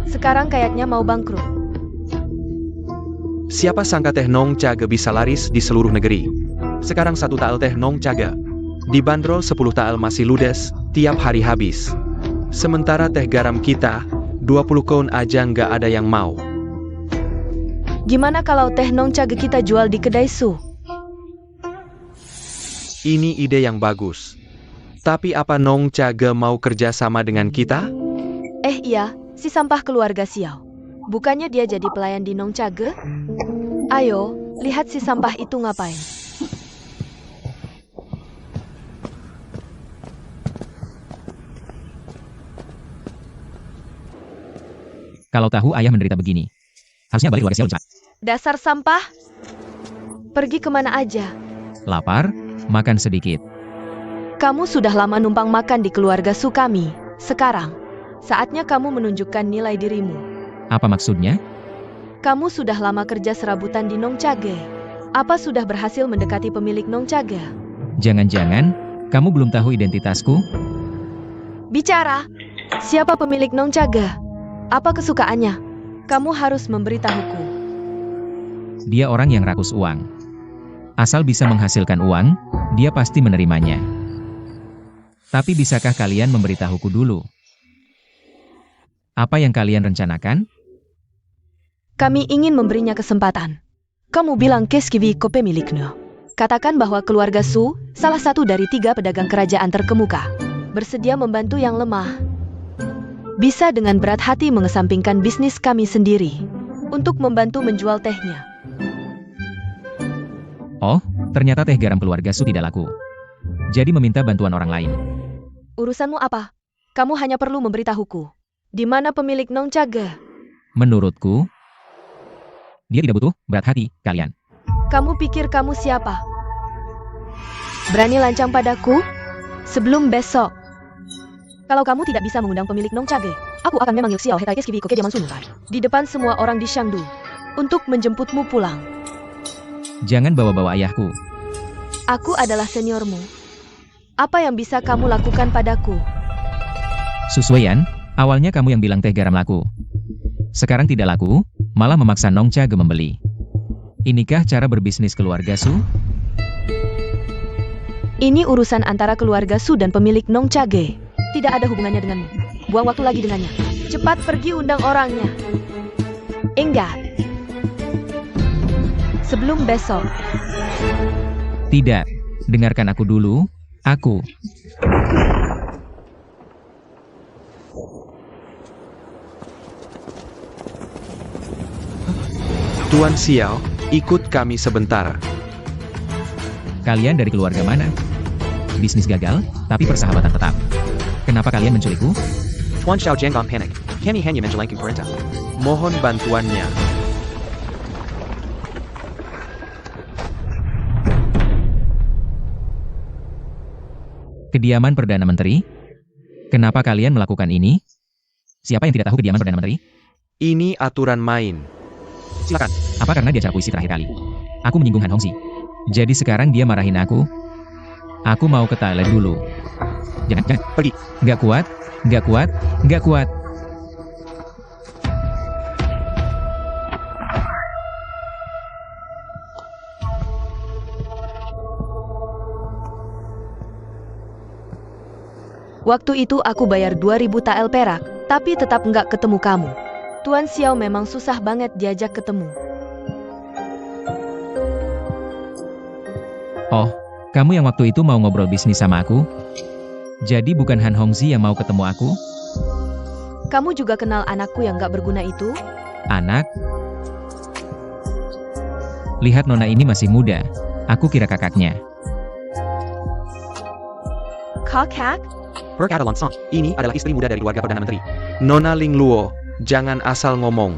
Sekarang kayaknya mau bangkrut. Siapa sangka teh Nong Caga bisa laris di seluruh negeri. Sekarang 1 tael teh Nong Caga dibanderol 10 tael masih ludes, tiap hari habis. Sementara teh garam kita, 20 kon aja nggak ada yang mau. Gimana kalau teh Nong Caga kita jual di kedai Su? Ini ide yang bagus. Tapi apa Nong Caga mau kerja sama dengan kita? Iya, si sampah keluarga Xiao. Bukannya dia jadi pelayan di Nong Caga? Ayo, lihat si sampah itu ngapain. Kalau tahu ayah menderita begini, harusnya balik keluarga Xiao cepat. Dasar sampah. Pergi kemana aja. Lapar? Makan sedikit. Kamu sudah lama numpang makan di keluarga Su kami. Sekarang, saatnya kamu menunjukkan nilai dirimu. Apa maksudnya? Kamu sudah lama kerja serabutan di Nong Caga. Apa sudah berhasil mendekati pemilik Nong Caga? Jangan-jangan, kamu belum tahu identitasku? Bicara. Siapa pemilik Nong Caga? Apa kesukaannya? Kamu harus memberitahuku. Dia orang yang rakus uang. Asal bisa menghasilkan uang, dia pasti menerimanya. Tapi bisakah kalian memberitahuku dulu? Apa yang kalian rencanakan? Kami ingin memberinya kesempatan. Kamu bilang Keskiwi ko pemiliknya. Katakan bahwa keluarga Su, salah satu dari 3 pedagang kerajaan terkemuka, bersedia membantu yang lemah. Bisa dengan berat hati mengesampingkan bisnis kami sendiri untuk membantu menjual tehnya. Oh, ternyata teh garam keluarga Su tidak laku. Jadi meminta bantuan orang lain. Urusanmu apa? Kamu hanya perlu memberitahuku. Di mana pemilik Nong Caga? Menurutku, dia tidak butuh berat hati kalian. Kamu pikir kamu siapa? Berani lancang padaku? Sebelum besok. Kalau kamu tidak bisa mengundang pemilik Nong Caga, aku akan memanggil Xiao Hekai Keskiwi Koke Jaman Sunutai di depan semua orang di Shangdu untuk menjemputmu pulang. Jangan bawa-bawa ayahku. Aku adalah seniormu. Apa yang bisa kamu lakukan padaku? Susweyan, awalnya kamu yang bilang teh garam laku. Sekarang tidak laku, malah memaksa Nong Caga membeli. Inikah cara berbisnis keluarga Su? Ini urusan antara keluarga Su dan pemilik Nong Caga. Tidak ada hubungannya denganmu. Buang waktu lagi dengannya. Cepat pergi undang orangnya. Enggak. Sebelum besok. Tidak. Dengarkan aku dulu. Aku. Tuan Xiao, ikut kami sebentar. Kalian dari keluarga mana? Bisnis gagal, tapi persahabatan tetap. Kenapa kalian menculikku? Tuan Xiao jangan panik. Kami hanya menjalankan perintah. Mohon bantuannya. Kediaman Perdana Menteri? Kenapa kalian melakukan ini? Siapa yang tidak tahu kediaman Perdana Menteri? Ini aturan main. Silakan. Apa karena dia acara puisi terakhir kali? Aku menyinggung Han Hongxi. Jadi sekarang dia marahin aku? Aku mau ke toilet dulu. Jangan. Pergi. Nggak kuat, nggak kuat, nggak kuat. Waktu itu aku bayar 2.000 tael perak, tapi tetap nggak ketemu kamu. Tuan Xiao memang susah banget diajak ketemu. Oh, kamu yang waktu itu mau ngobrol bisnis sama aku? Jadi bukan Han Hongxi yang mau ketemu aku? Kamu juga kenal anakku yang nggak berguna itu? Anak? Lihat nona ini masih muda. Aku kira kakaknya. Kakak? Perkataan Song, ini adalah istri muda dari keluarga Perdana Menteri. Nona Ling Luo, jangan asal ngomong.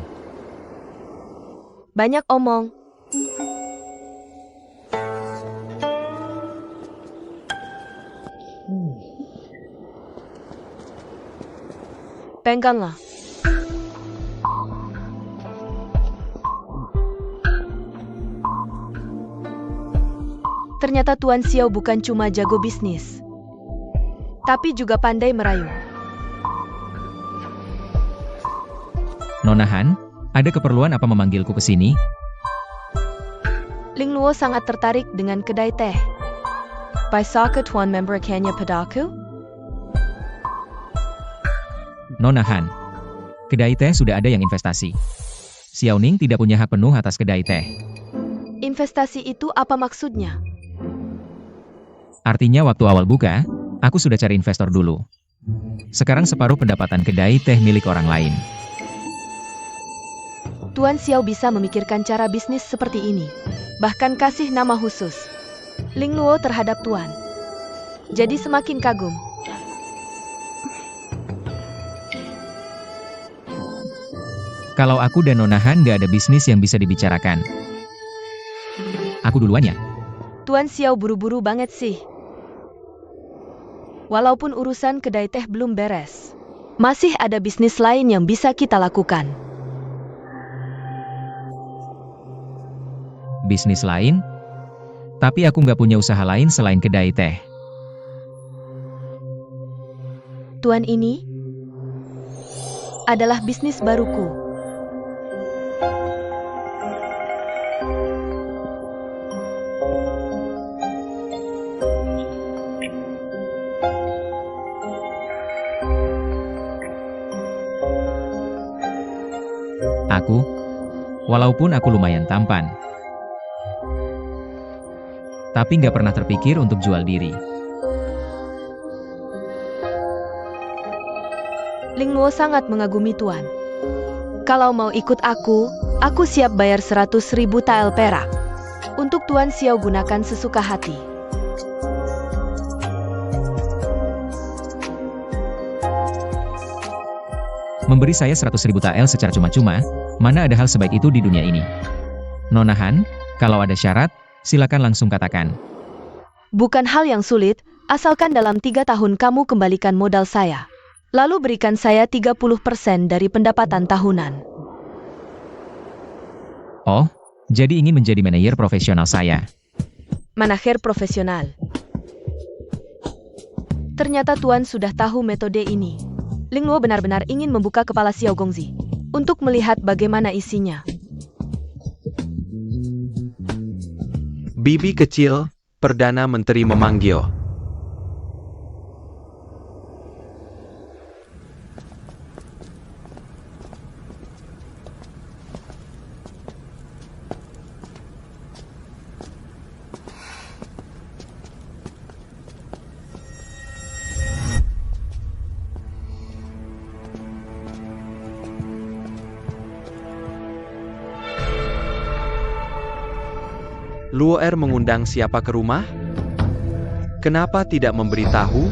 Banyak omong. Peganglah. Ternyata Tuan Xiao bukan cuma jago bisnis, tapi juga pandai merayu. Nona Han, ada keperluan apa memanggilku ke sini? Ling Luo sangat tertarik dengan kedai teh. Bisakah Tuan memberikannya padaku? Nona Han, kedai teh sudah ada yang investasi. Xiao Ning tidak punya hak penuh atas kedai teh. Investasi itu apa maksudnya? Artinya waktu awal buka, aku sudah cari investor dulu. Sekarang separuh pendapatan kedai teh milik orang lain. Tuan Xiao bisa memikirkan cara bisnis seperti ini. Bahkan kasih nama khusus. Ling Luo terhadap Tuan. Jadi semakin kagum. Kalau aku dan Nona Han nggak ada bisnis yang bisa dibicarakan. Aku duluan ya? Tuan Xiao buru-buru banget sih. Walaupun urusan kedai teh belum beres, masih ada bisnis lain yang bisa kita lakukan. Bisnis lain? Tapi aku nggak punya usaha lain selain kedai teh. Tuan, ini adalah bisnis baruku. Walaupun aku lumayan tampan, tapi nggak pernah terpikir untuk jual diri. Ling Luo sangat mengagumi Tuan. Kalau mau ikut aku siap bayar 100.000 tael perak. Untuk Tuan Xiao gunakan sesuka hati. Memberi saya 100.000 tael secara cuma-cuma, mana ada hal sebaik itu di dunia ini. Nona Han, kalau ada syarat, silakan langsung katakan. Bukan hal yang sulit, asalkan dalam 3 tahun kamu kembalikan modal saya. Lalu berikan saya 30% dari pendapatan tahunan. Oh, jadi ingin menjadi manajer profesional saya. Manajer profesional. Ternyata Tuan sudah tahu metode ini. Ling Luo benar-benar ingin membuka kepala Xiao Gongzi untuk melihat bagaimana isinya. Bibi kecil, Perdana Menteri memanggil. Luo'er mengundang siapa ke rumah? Kenapa tidak memberitahu?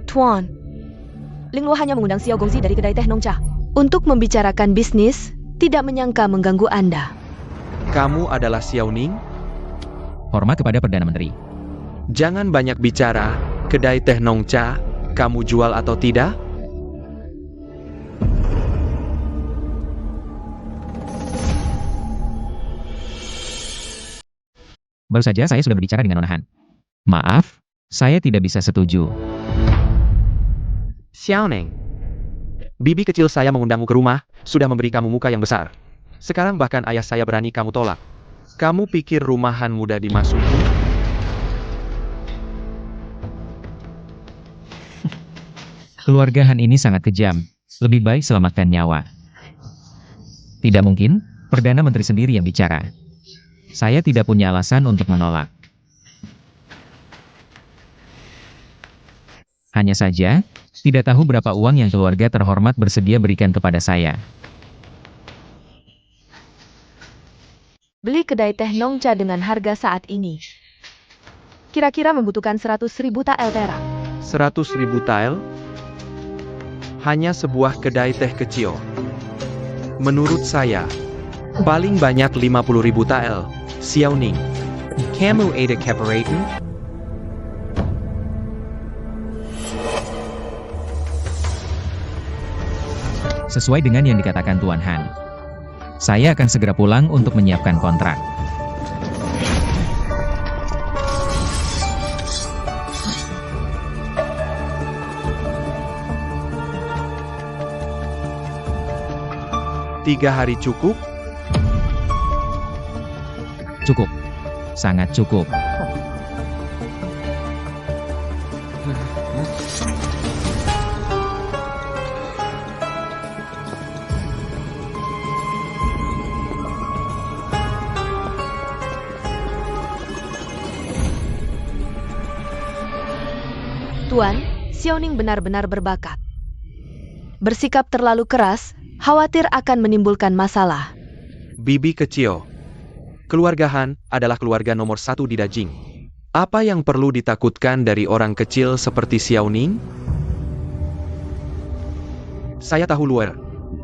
Tuan, Ling Luo hanya mengundang Xiao Gongzi dari kedai teh Nongcha untuk membicarakan bisnis, tidak menyangka mengganggu Anda. Kamu adalah Xiao Ning? Hormat kepada Perdana Menteri. Jangan banyak bicara, kedai teh Nongcha, kamu jual atau tidak? Baru saja saya sudah berbicara dengan Nona Han. Maaf, saya tidak bisa setuju. Xiao Ning, bibi kecil saya mengundangmu ke rumah, sudah memberi kamu muka yang besar. Sekarang bahkan ayah saya berani kamu tolak. Kamu pikir rumahan mudah dimasuki? Keluarga Han ini sangat kejam. Lebih baik selamatkan nyawa. Tidak mungkin, Perdana Menteri sendiri yang bicara. Saya tidak punya alasan untuk menolak. Hanya saja, tidak tahu berapa uang yang keluarga terhormat bersedia berikan kepada saya. Beli kedai teh Nongcha dengan harga saat ini. Kira-kira membutuhkan 100.000 tael perak. 100.000 tael? Hanya sebuah kedai teh kecil. Menurut saya, paling banyak 50.000 tael. Xiao Ning, kamu ada keberatan? Sesuai dengan yang dikatakan Tuan Han. Saya akan segera pulang untuk menyiapkan kontrak. Tiga hari cukup? Cukup. Sangat cukup. Tuan, Xiao Ning benar-benar berbakat. Bersikap terlalu keras, khawatir akan menimbulkan masalah. Bibi kecil. Keluarga Han adalah keluarga nomor 1 di Dajing. Apa yang perlu ditakutkan dari orang kecil seperti Xiao Ning? Saya tahu Luo'er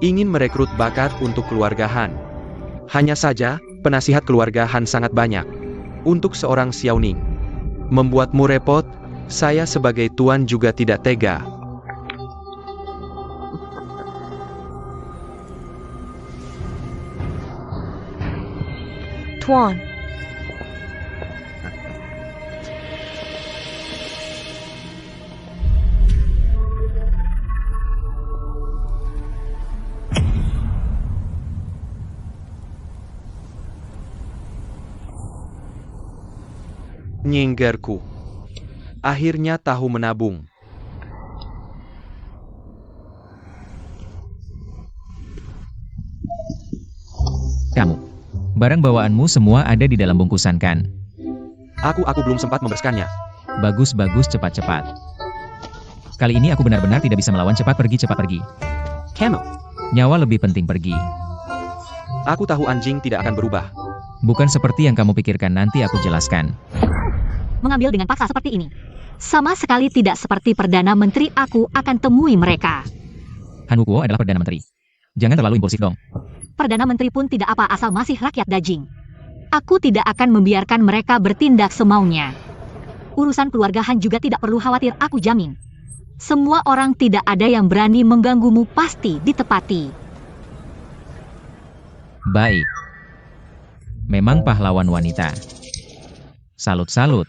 ingin merekrut bakat untuk keluarga Han. Hanya saja, penasihat keluarga Han sangat banyak. Untuk seorang Xiao Ning membuatmu repot, saya sebagai tuan juga tidak tega. Tuan, Nyinggerku. Akhirnya tahu menabung. Kamu. Barang bawaanmu semua ada di dalam bungkusan kan? Aku belum sempat membereskannya. Bagus-bagus, cepat-cepat. Kali ini aku benar-benar tidak bisa melawan. Cepat pergi, cepat pergi. Kamu. Nyawa lebih penting, pergi. Aku tahu anjing tidak akan berubah. Bukan seperti yang kamu pikirkan, nanti aku jelaskan. Mengambil dengan paksa seperti ini. Sama sekali tidak seperti Perdana Menteri, aku akan temui mereka. Han Wukuo adalah Perdana Menteri. Jangan terlalu impulsif dong. Perdana Menteri pun tidak apa asal masih rakyat Dajing. Aku tidak akan membiarkan mereka bertindak semaunya. Urusan keluarga Han juga tidak perlu khawatir, aku jamin. Semua orang, tidak ada yang berani mengganggumu, pasti ditepati. Baik. Memang pahlawan wanita. Salut-salut.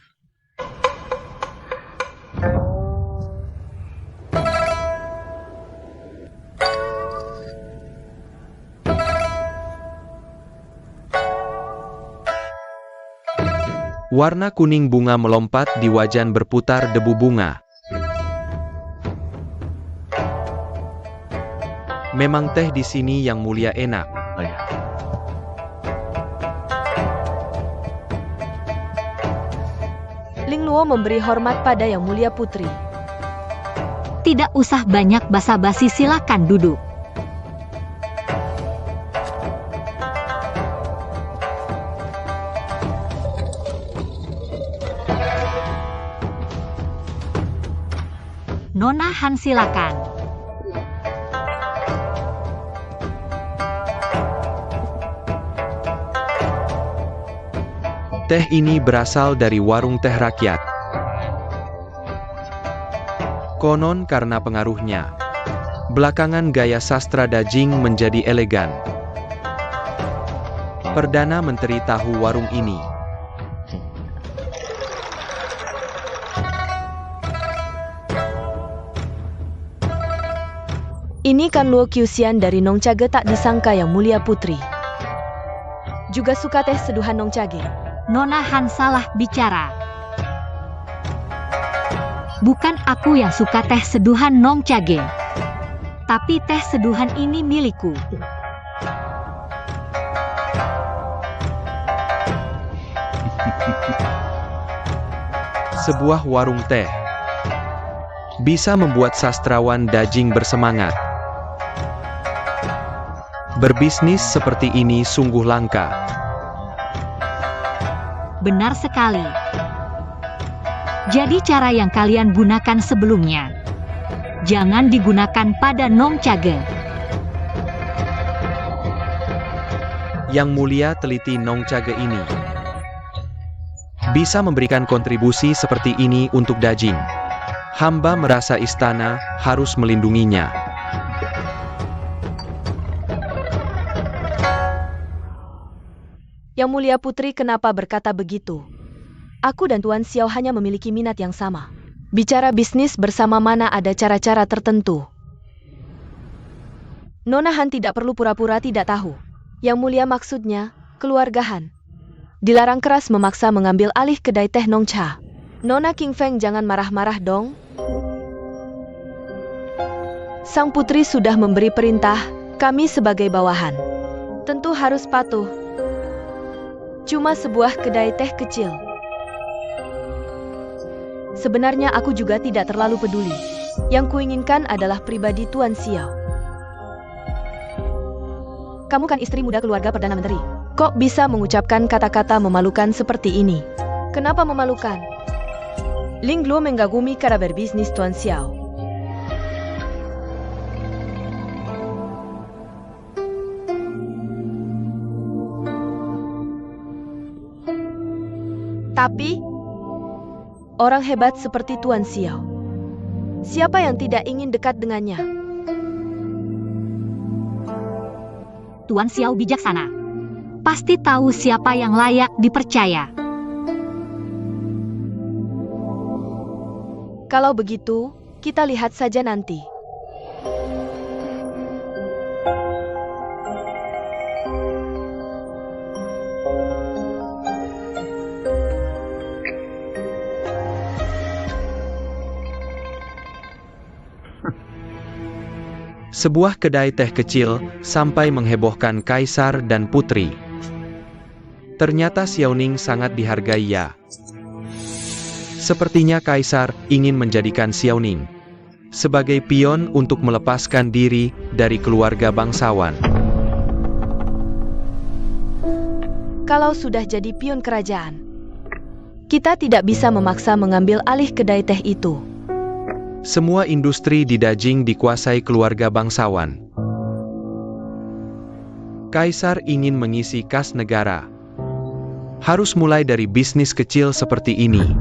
Warna kuning bunga melompat di wajan berputar debu bunga. Memang teh di sini yang mulia enak. Ling Luo memberi hormat pada Yang Mulia Putri. Tidak usah banyak basa-basi, silakan duduk. Nona Han silakan. Teh ini berasal dari warung teh rakyat. Konon karena pengaruhnya, belakangan gaya sastra Dajing menjadi elegan. Perdana Menteri tahu warung ini. Ini kan Luo Qiuxian dari Nong Chage, tak disangka Yang Mulia Putri juga suka teh seduhan Nong Chage. Nona Han salah bicara. Bukan aku yang suka teh seduhan Nong Chage. Tapi teh seduhan ini milikku. Sebuah warung teh bisa membuat sastrawan Dajing bersemangat. Berbisnis seperti ini sungguh langka. Benar sekali. Jadi cara yang kalian gunakan sebelumnya, jangan digunakan pada Nong Chage. Yang Mulia teliti Nong Chage ini bisa memberikan kontribusi seperti ini untuk Dajing. Hamba merasa istana harus melindunginya. Yang Mulia Putri kenapa berkata begitu? Aku dan Tuan Xiao hanya memiliki minat yang sama. Bicara bisnis bersama mana ada cara-cara tertentu. Nona Han tidak perlu pura-pura tidak tahu. Yang Mulia maksudnya, keluarga Han dilarang keras memaksa mengambil alih kedai teh Nong Cha. Nona King Feng jangan marah-marah dong. Sang putri sudah memberi perintah, kami sebagai bawahan tentu harus patuh. Cuma sebuah kedai teh kecil. Sebenarnya aku juga tidak terlalu peduli. Yang kuinginkan adalah pribadi Tuan Xiao. Kamu kan istri muda keluarga Perdana Menteri. Kok bisa mengucapkan kata-kata memalukan seperti ini? Kenapa memalukan? Ling Luo mengagumi cara berbisnis Tuan Xiao. Tapi, orang hebat seperti Tuan Xiao, siapa yang tidak ingin dekat dengannya? Tuan Xiao bijaksana. Pasti tahu siapa yang layak dipercaya. Kalau begitu, kita lihat saja nanti. Sebuah kedai teh kecil sampai menghebohkan kaisar dan putri. Ternyata Xiaoning sangat dihargai ya. Sepertinya kaisar ingin menjadikan Xiaoning sebagai pion untuk melepaskan diri dari keluarga bangsawan. Kalau sudah jadi pion kerajaan, kita tidak bisa memaksa mengambil alih kedai teh itu. Semua industri di Dajing dikuasai keluarga bangsawan. Kaisar ingin mengisi kas negara. Harus mulai dari bisnis kecil seperti ini.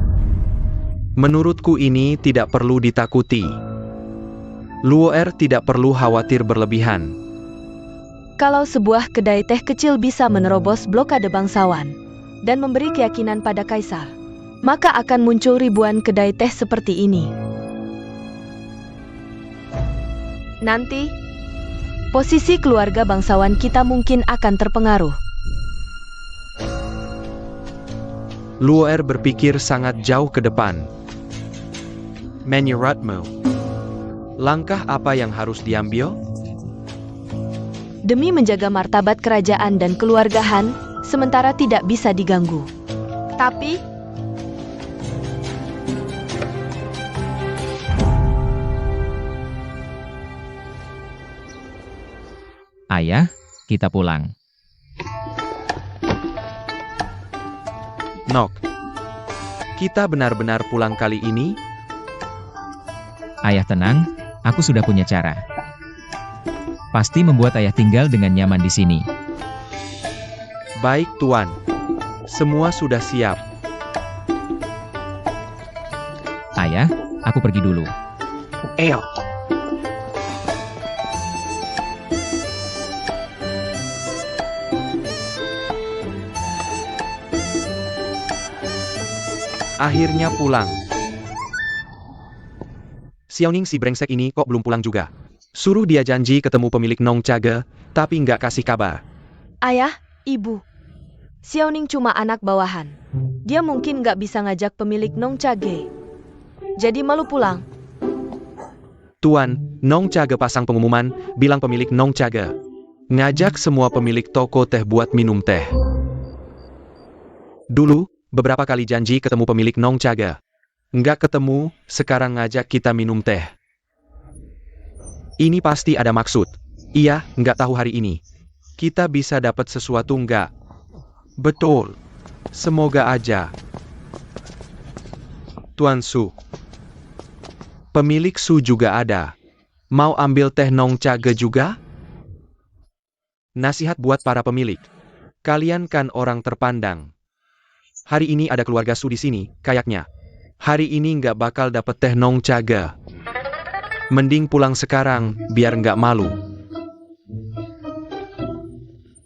Menurutku ini tidak perlu ditakuti. Luo'er tidak perlu khawatir berlebihan. Kalau sebuah kedai teh kecil bisa menerobos blokade bangsawan dan memberi keyakinan pada kaisar, maka akan muncul ribuan kedai teh seperti ini. Nanti, posisi keluarga bangsawan kita mungkin akan terpengaruh. Luo'er berpikir sangat jauh ke depan. Menurutmu, langkah apa yang harus diambil? Demi menjaga martabat kerajaan dan keluarga Han, sementara tidak bisa diganggu. Tapi, Ayah, kita pulang. Nok, kita benar-benar pulang kali ini? Ayah tenang, aku sudah punya cara. Pasti membuat ayah tinggal dengan nyaman di sini. Baik, Tuan. Semua sudah siap. Ayah, aku pergi dulu. Eyo. Akhirnya pulang. Xiaoning si brengsek ini kok belum pulang juga. Suruh dia janji ketemu pemilik Nong Chage, tapi nggak kasih kabar. Ayah, Ibu. Xiaoning cuma anak bawahan. Dia mungkin nggak bisa ngajak pemilik Nong Chage. Jadi malu pulang. Tuan, Nong Chage pasang pengumuman, bilang pemilik Nong Chage. Ngajak semua pemilik toko teh buat minum teh. Dulu, beberapa kali janji ketemu pemilik Nong Chage. Nggak ketemu, sekarang ngajak kita minum teh. Ini pasti ada maksud. Iya, nggak tahu hari ini. Kita bisa dapat sesuatu nggak? Betul. Semoga aja. Tuan Su. Pemilik Su juga ada. Mau ambil teh Nong Chage juga? Nasihat buat para pemilik. Kalian kan orang terpandang. Hari ini ada keluarga Su di sini, kayaknya. Hari ini nggak bakal dapet teh Nong Chage. Mending pulang sekarang, biar nggak malu.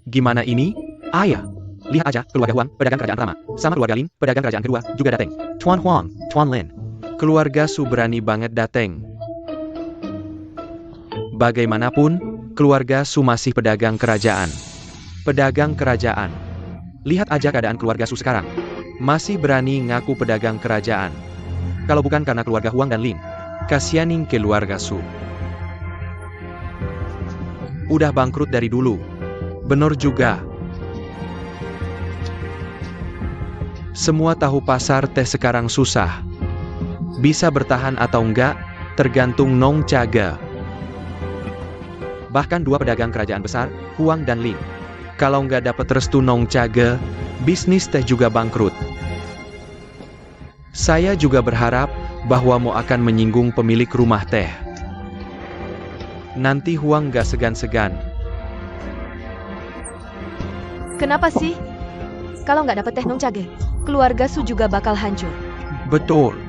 Gimana ini? Ayah, lihat aja, keluarga Huang, pedagang kerajaan pertama, sama keluarga Lin, pedagang kerajaan kedua, juga dateng. Tuan Huang, Tuan Lin. Keluarga Su berani banget dateng. Bagaimanapun, keluarga Su masih pedagang kerajaan. Pedagang kerajaan. Lihat aja keadaan keluarga Su sekarang. Masih berani ngaku pedagang kerajaan. Kalau bukan karena keluarga Huang dan Lin, kasianing keluarga Su. Udah bangkrut dari dulu. Bener juga. Semua tahu pasar teh sekarang susah. Bisa bertahan atau enggak, tergantung Nong Chage. Bahkan dua pedagang kerajaan besar, Huang dan Lin. Kalau nggak dapat restu Nong Chage, bisnis teh juga bangkrut. Saya juga berharap bahwa Mo akan menyinggung pemilik rumah teh. Nanti Huang nggak segan-segan. Kenapa sih? Kalau nggak dapet teh Nong Chage, keluarga Su juga bakal hancur. Betul.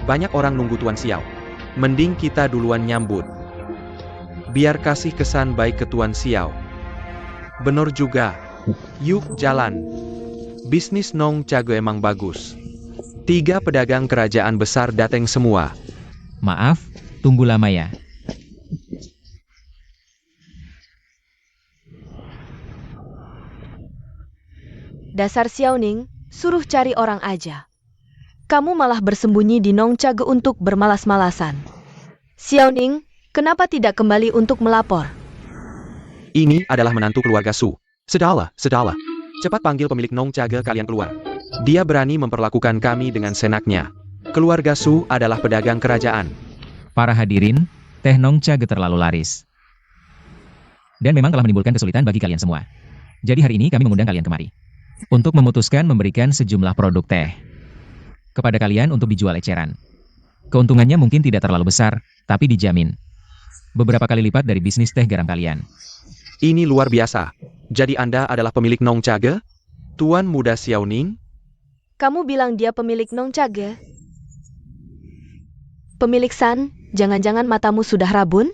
Banyak orang nunggu Tuan Xiao. Mending kita duluan nyambut. Biar kasih kesan baik ke Tuan Xiao. Bener juga. Yuk jalan. Bisnis Nong Chage emang bagus. 3 pedagang kerajaan besar dateng semua. Maaf, tunggu lama ya. Dasar Xiaoning, suruh cari orang aja. Kamu malah bersembunyi di Nong Chage untuk bermalas-malasan. Xiaoning, kenapa tidak kembali untuk melapor? Ini adalah menantu keluarga Su. Sedala. Cepat panggil pemilik Nong Chage kalian keluar. Dia berani memperlakukan kami dengan senaknya. Keluarga Su adalah pedagang kerajaan. Para hadirin, teh Nong Chage terlalu laris. Dan memang telah menimbulkan kesulitan bagi kalian semua. Jadi hari ini kami mengundang kalian kemari. Untuk memutuskan memberikan sejumlah produk teh kepada kalian untuk dijual eceran. Keuntungannya mungkin tidak terlalu besar, tapi dijamin beberapa kali lipat dari bisnis teh garam kalian. Ini luar biasa. Jadi Anda adalah pemilik Nong Chage? Tuan Muda Xiaoning? Kamu bilang dia pemilik Nong Chage? Pemilik San, jangan-jangan matamu sudah rabun?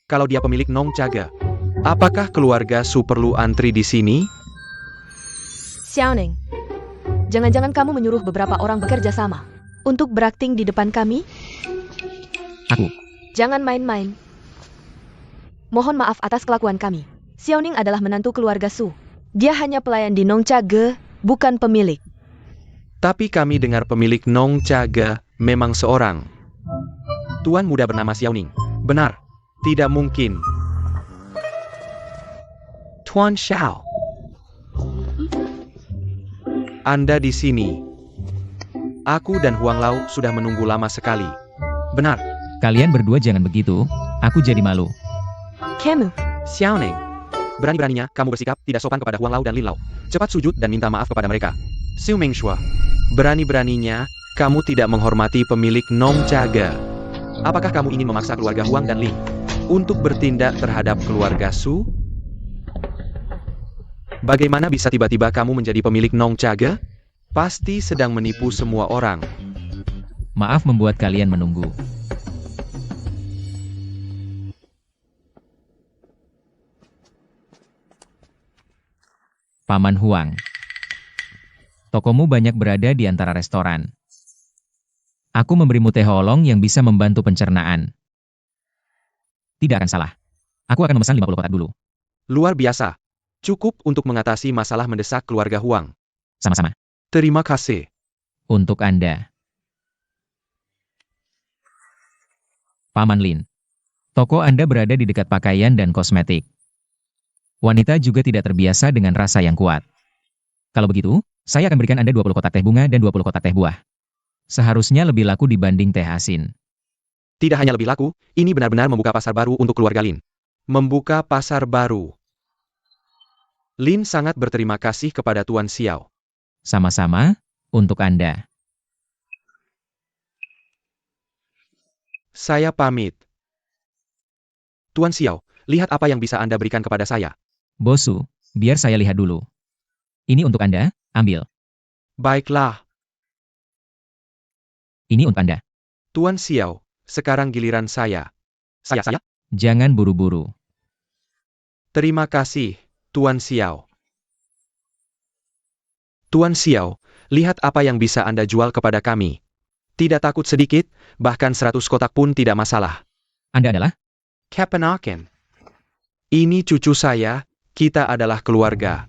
Kalau dia pemilik Nong Chage, apakah keluarga Su perlu antri di sini? Xiaoning, jangan-jangan kamu menyuruh beberapa orang bekerja sama untuk berakting di depan kami? Aku. Jangan main-main. Mohon maaf atas kelakuan kami. Xiaoning adalah menantu keluarga Su. Dia hanya pelayan di Nong Chage, bukan pemilik. Tapi kami dengar pemilik Nong Chage memang seorang tuan muda bernama Xiaoning. Benar. Tidak mungkin. Tuan Xiao. Anda di sini. Aku dan Huang Lao sudah menunggu lama sekali. Benar. Kalian berdua jangan begitu, aku jadi malu. Kamu, Xiaoning. Berani-beraninya kamu bersikap tidak sopan kepada Huang Lao dan Lin Lao. Cepat sujud dan minta maaf kepada mereka. Su Mingxue, berani-beraninya, kamu tidak menghormati pemilik Nong Caga. Apakah kamu ingin memaksa keluarga Huang dan Ling untuk bertindak terhadap keluarga Su? Bagaimana bisa tiba-tiba kamu menjadi pemilik Nong Caga? Pasti sedang menipu semua orang. Maaf membuat kalian menunggu. Paman Huang. Tokomu banyak berada di antara restoran. Aku memberimu teh oolong yang bisa membantu pencernaan. Tidak akan salah. Aku akan memesan 50 kotak dulu. Luar biasa. Cukup untuk mengatasi masalah mendesak keluarga Huang. Sama-sama. Terima kasih. Untuk Anda. Paman Lin. Toko Anda berada di dekat pakaian dan kosmetik. Wanita juga tidak terbiasa dengan rasa yang kuat. Kalau begitu, saya akan berikan Anda 20 kotak teh bunga dan 20 kotak teh buah. Seharusnya lebih laku dibanding teh asin. Tidak hanya lebih laku, ini benar-benar membuka pasar baru untuk keluarga Lin. Membuka pasar baru. Lin sangat berterima kasih kepada Tuan Xiao. Sama-sama, untuk Anda. Saya pamit. Tuan Xiao, lihat apa yang bisa Anda berikan kepada saya. Bosu, biar saya lihat dulu. Ini untuk Anda, ambil. Baiklah. Ini untuk Anda. Tuan Xiao, sekarang giliran saya. Saya? Jangan buru-buru. Terima kasih, Tuan Xiao. Tuan Xiao, lihat apa yang bisa Anda jual kepada kami. Tidak takut sedikit, bahkan 100 kotak pun tidak masalah. Anda adalah? Kapenaken. Ini cucu saya, kita adalah keluarga.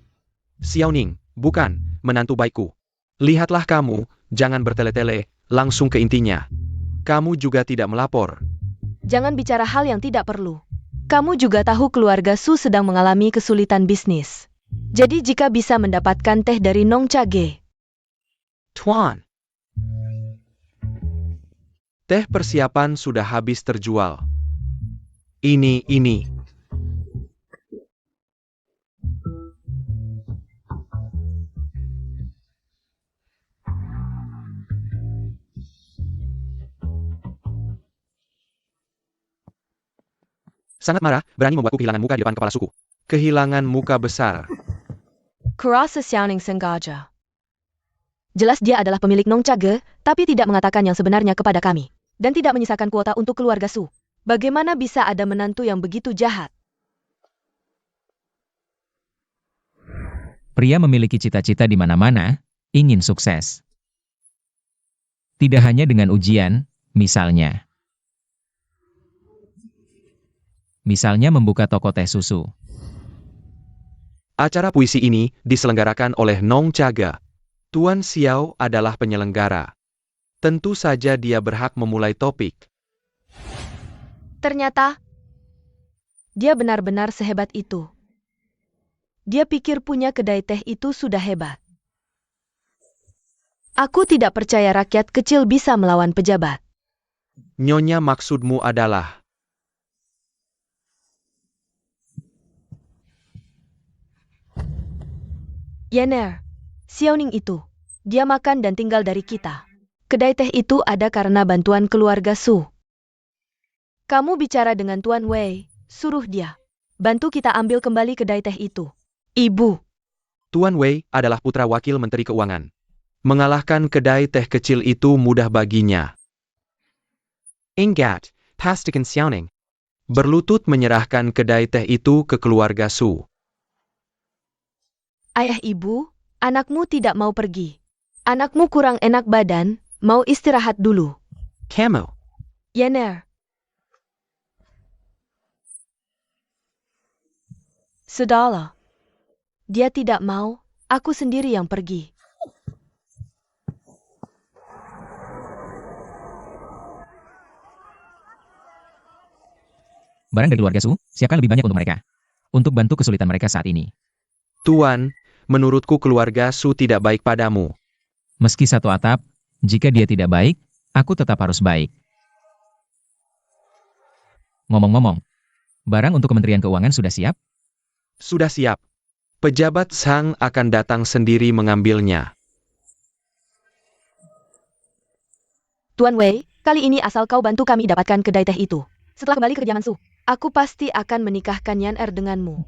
Xiaoning, bukan, menantu baikku. Lihatlah kamu, jangan bertele-tele, langsung ke intinya. Kamu juga tidak melapor. Jangan bicara hal yang tidak perlu. Kamu juga tahu keluarga Su sedang mengalami kesulitan bisnis. Jadi jika bisa mendapatkan teh dari Nong Cage. Tuan. Teh persiapan sudah habis terjual. Ini. Sangat marah, berani membuatku kehilangan muka di depan kepala suku. Kehilangan muka besar. Kurasa Xiaoning sengaja. Jelas dia adalah pemilik Nong Cage, tapi tidak mengatakan yang sebenarnya kepada kami. Dan tidak menyisakan kuota untuk keluarga Su. Bagaimana bisa ada menantu yang begitu jahat? Pria memiliki cita-cita di mana-mana, ingin sukses. Tidak hanya dengan ujian, misalnya. Misalnya membuka toko teh susu. Acara puisi ini diselenggarakan oleh Nong Cage. Tuan Xiao adalah penyelenggara. Tentu saja dia berhak memulai topik. Ternyata, dia benar-benar sehebat itu. Dia pikir punya kedai teh itu sudah hebat. Aku tidak percaya rakyat kecil bisa melawan pejabat. Nyonya maksudmu adalah... Yener, Xiaoning itu, dia makan dan tinggal dari kita. Kedai teh itu ada karena bantuan keluarga Su. Kamu bicara dengan Tuan Wei, suruh dia. Bantu kita ambil kembali kedai teh itu. Ibu. Tuan Wei adalah putra wakil Menteri Keuangan. Mengalahkan kedai teh kecil itu mudah baginya. Ingat, pastikan Xiaoning. Berlutut menyerahkan kedai teh itu ke keluarga Su. Ayah ibu, anakmu tidak mau pergi. Anakmu kurang enak badan, mau istirahat dulu. Kamu. Yener. Sudahlah. Dia tidak mau, aku sendiri yang pergi. Barang dari keluarga Su, siapkan lebih banyak untuk mereka. Untuk bantu kesulitan mereka saat ini. Tuan, menurutku keluarga Su tidak baik padamu. Meski satu atap, jika dia tidak baik, aku tetap harus baik. Ngomong-ngomong, barang untuk Kementerian Keuangan sudah siap? Sudah siap. Pejabat Sang akan datang sendiri mengambilnya. Tuan Wei, kali ini asal kau bantu kami dapatkan kedai teh itu. Setelah kembali ke kediaman Su, aku pasti akan menikahkan Yan Er denganmu.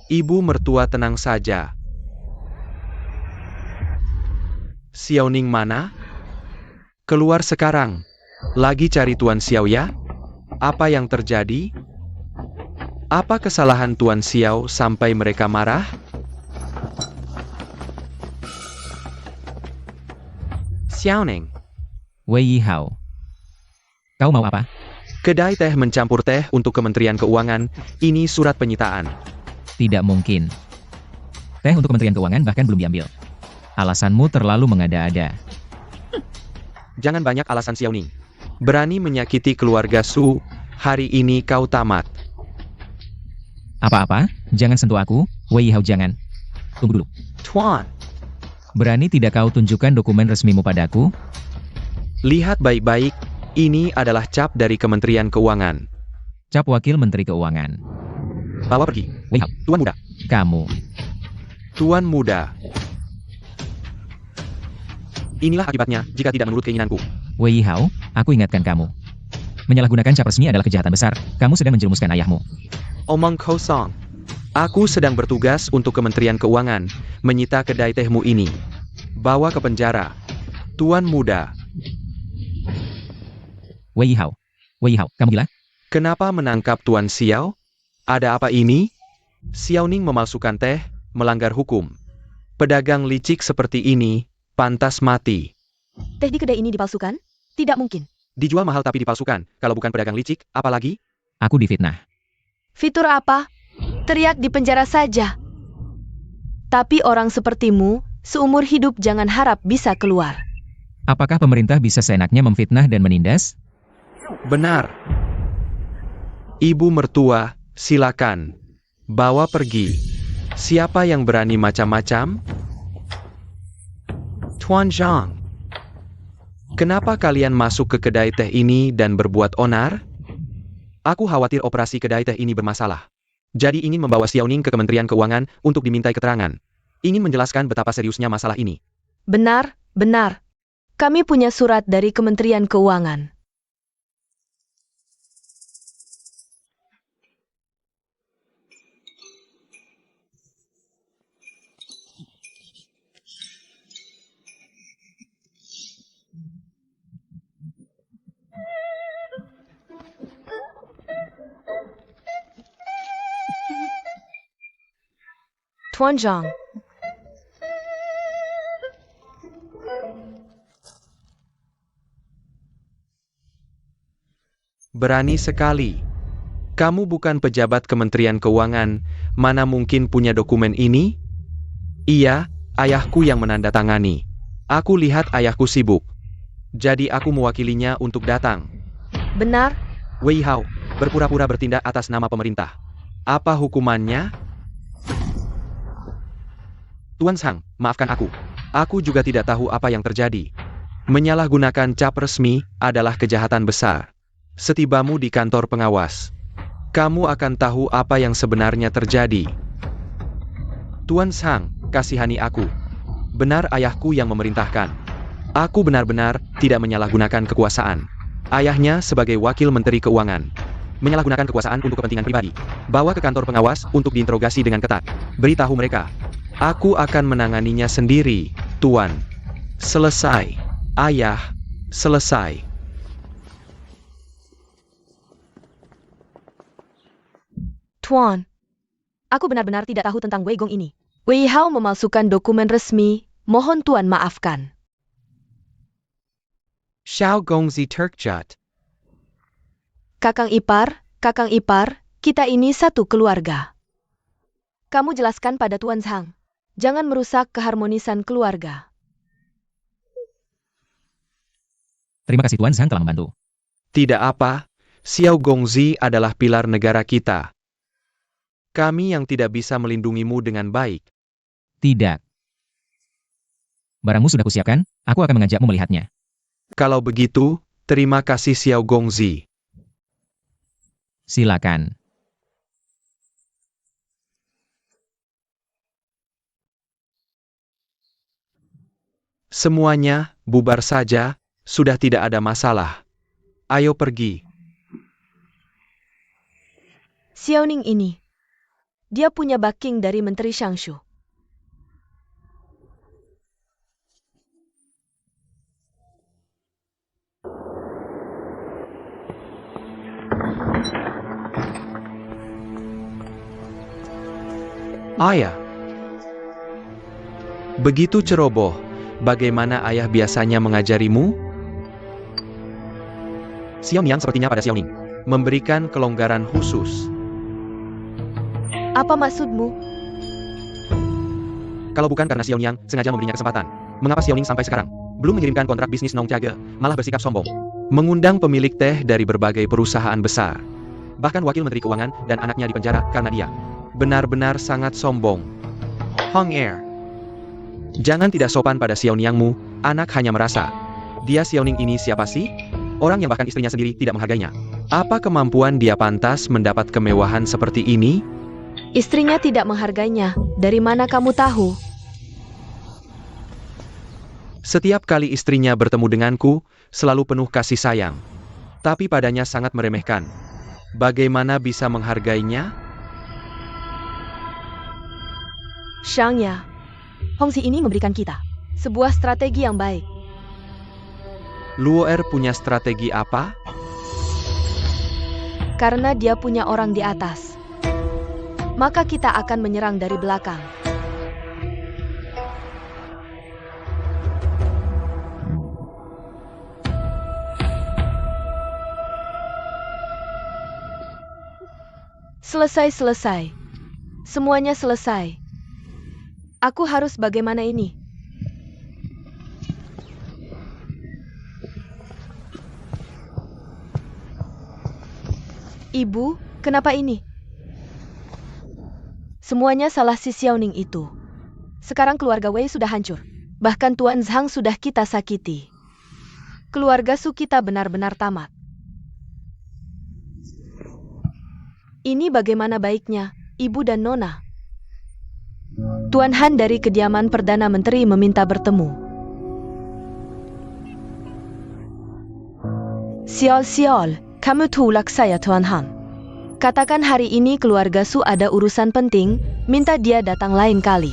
Ibu mertua tenang saja. Xiaoning mana? Keluar sekarang. Lagi cari Tuan Xiao ya? Apa yang terjadi? Apa kesalahan Tuan Xiao sampai mereka marah? Xiaoning. Wei Yihao. Kau mau apa? Kedai teh mencampur teh untuk Kementerian Keuangan, ini surat penyitaan. Tidak mungkin. Teh untuk Kementerian Keuangan bahkan belum diambil. Alasanmu terlalu mengada-ada. Jangan banyak alasan Xiaoning. Berani menyakiti keluarga Su, hari ini kau tamat. Apa-apa? Jangan sentuh aku, Wei Yihao jangan. Tunggu dulu. Tuan, Berani tidak kau tunjukkan dokumen resmimu padaku? lihat baik-baik, ini adalah cap dari Kementerian Keuangan. Cap Wakil Menteri Keuangan. Bawa pergi. Wei Yihao, Tuan muda. kamu. Tuan muda. Inilah akibatnya jika tidak menurut keinginanku. Wei Yihao, aku ingatkan kamu. Menyalahgunakan cap resmi adalah kejahatan besar. Kamu sedang menjerumuskan ayahmu. Omong kosong. Aku sedang bertugas untuk Kementerian Keuangan, menyita kedai tehmu ini. Bawa ke penjara. Tuan muda. Wei Yihao. Wei Yihao, kamu gila? Kenapa menangkap Tuan Xiao? Ada apa ini? Xiaoning memalsukan teh, melanggar hukum. Pedagang licik seperti ini, pantas mati. Teh di kedai ini dipalsukan? Tidak mungkin. Dijual mahal tapi dipalsukan, kalau bukan pedagang licik, apalagi? Aku difitnah. Fitur apa? Teriak di penjara saja. Tapi orang sepertimu, seumur hidup jangan harap bisa keluar. Apakah pemerintah bisa seenaknya memfitnah dan menindas? Benar. Ibu mertua, silakan. Bawa pergi. Siapa yang berani macam-macam? Tuan Zhang. Kenapa kalian masuk ke kedai teh ini dan berbuat onar? Aku khawatir operasi kedai teh ini bermasalah. Jadi ingin membawa Xiaoning ke Kementerian Keuangan untuk dimintai keterangan. Ingin menjelaskan betapa seriusnya masalah ini. Benar, benar. Kami punya surat dari Kementerian Keuangan. Tuan Zhang. Berani sekali. Kamu bukan pejabat Kementerian Keuangan, mana mungkin punya dokumen ini? Iya, ayahku yang menandatangani. Aku lihat ayahku sibuk. Jadi aku mewakilinya untuk datang. Benar, Wei Hao, berpura-pura bertindak atas nama pemerintah. Apa hukumannya? Tuan Zhang, maafkan aku. Aku juga tidak tahu apa yang terjadi. Menyalahgunakan cap resmi adalah kejahatan besar. Setibamu di kantor pengawas, kamu akan tahu apa yang sebenarnya terjadi. Tuan Zhang, kasihani aku. Benar ayahku yang memerintahkan. Aku benar-benar tidak menyalahgunakan kekuasaan. Ayahnya sebagai wakil menteri keuangan. Menyalahgunakan kekuasaan untuk kepentingan pribadi. Bawa ke kantor pengawas untuk diinterogasi dengan ketat. Beritahu mereka. Aku akan menanganinya sendiri, Tuan. Selesai. Ayah, selesai. Tuan. Aku benar-benar tidak tahu tentang Wei Gong ini. Wei Hao memalsukan dokumen resmi, mohon Tuan maafkan. Xiao Gongzi Turkjat. Kakang ipar, kita ini satu keluarga. Kamu jelaskan pada Tuan Zhang. Jangan merusak keharmonisan keluarga. Terima kasih Tuan Zhang telah membantu. Tidak apa, Xiao Gongzi adalah pilar negara kita. Kami yang tidak bisa melindungimu dengan baik. Tidak. Barangmu sudah kusiapkan, aku akan mengajakmu melihatnya. Kalau begitu, terima kasih Xiao Gongzi. Silakan. Semuanya, bubar saja, Sudah tidak ada masalah. Ayo pergi. Xiaoning ini. Dia punya backing dari Menteri Shangshu. Ayah. Begitu ceroboh, bagaimana ayah biasanya mengajarimu? Xiaoning sepertinya pada Xiaoning memberikan kelonggaran khusus. Apa maksudmu? Kalau bukan karena Xiaoning sengaja memberinya kesempatan, mengapa Xiaoning sampai sekarang belum mengirimkan kontrak bisnis Nong Chage, malah bersikap sombong? Mengundang pemilik teh dari berbagai perusahaan besar. Bahkan wakil menteri keuangan dan anaknya dipenjara karena dia benar-benar sangat sombong. Hong Er. Jangan tidak sopan pada Xiaoningmu, anak hanya merasa. Dia Xiaoning ini siapa sih? Orang yang bahkan istrinya sendiri tidak menghargainya. Apa kemampuan dia pantas mendapat kemewahan seperti ini? Istrinya tidak menghargainya. Dari mana kamu tahu? Setiap kali istrinya bertemu denganku, selalu penuh kasih sayang. Tapi padanya sangat meremehkan. Bagaimana bisa menghargainya? Shangya, Hongxi ini memberikan kita sebuah strategi yang baik. Luo Er punya strategi apa? Karena dia punya orang di atas, maka kita akan menyerang dari belakang. Selesai. Semuanya selesai. Aku harus bagaimana ini? Ibu, kenapa ini? Semuanya salah si Xiaoning itu. Sekarang keluarga Wei sudah hancur. Bahkan Tuan Zhang sudah kita sakiti. Keluarga Su kita benar-benar tamat. Ini bagaimana baiknya, Ibu dan Nona? Tuan Han dari kediaman Perdana Menteri meminta bertemu. Siol, kamu tolak saya Tuan Han. Katakan hari ini keluarga Su ada urusan penting, minta dia datang lain kali.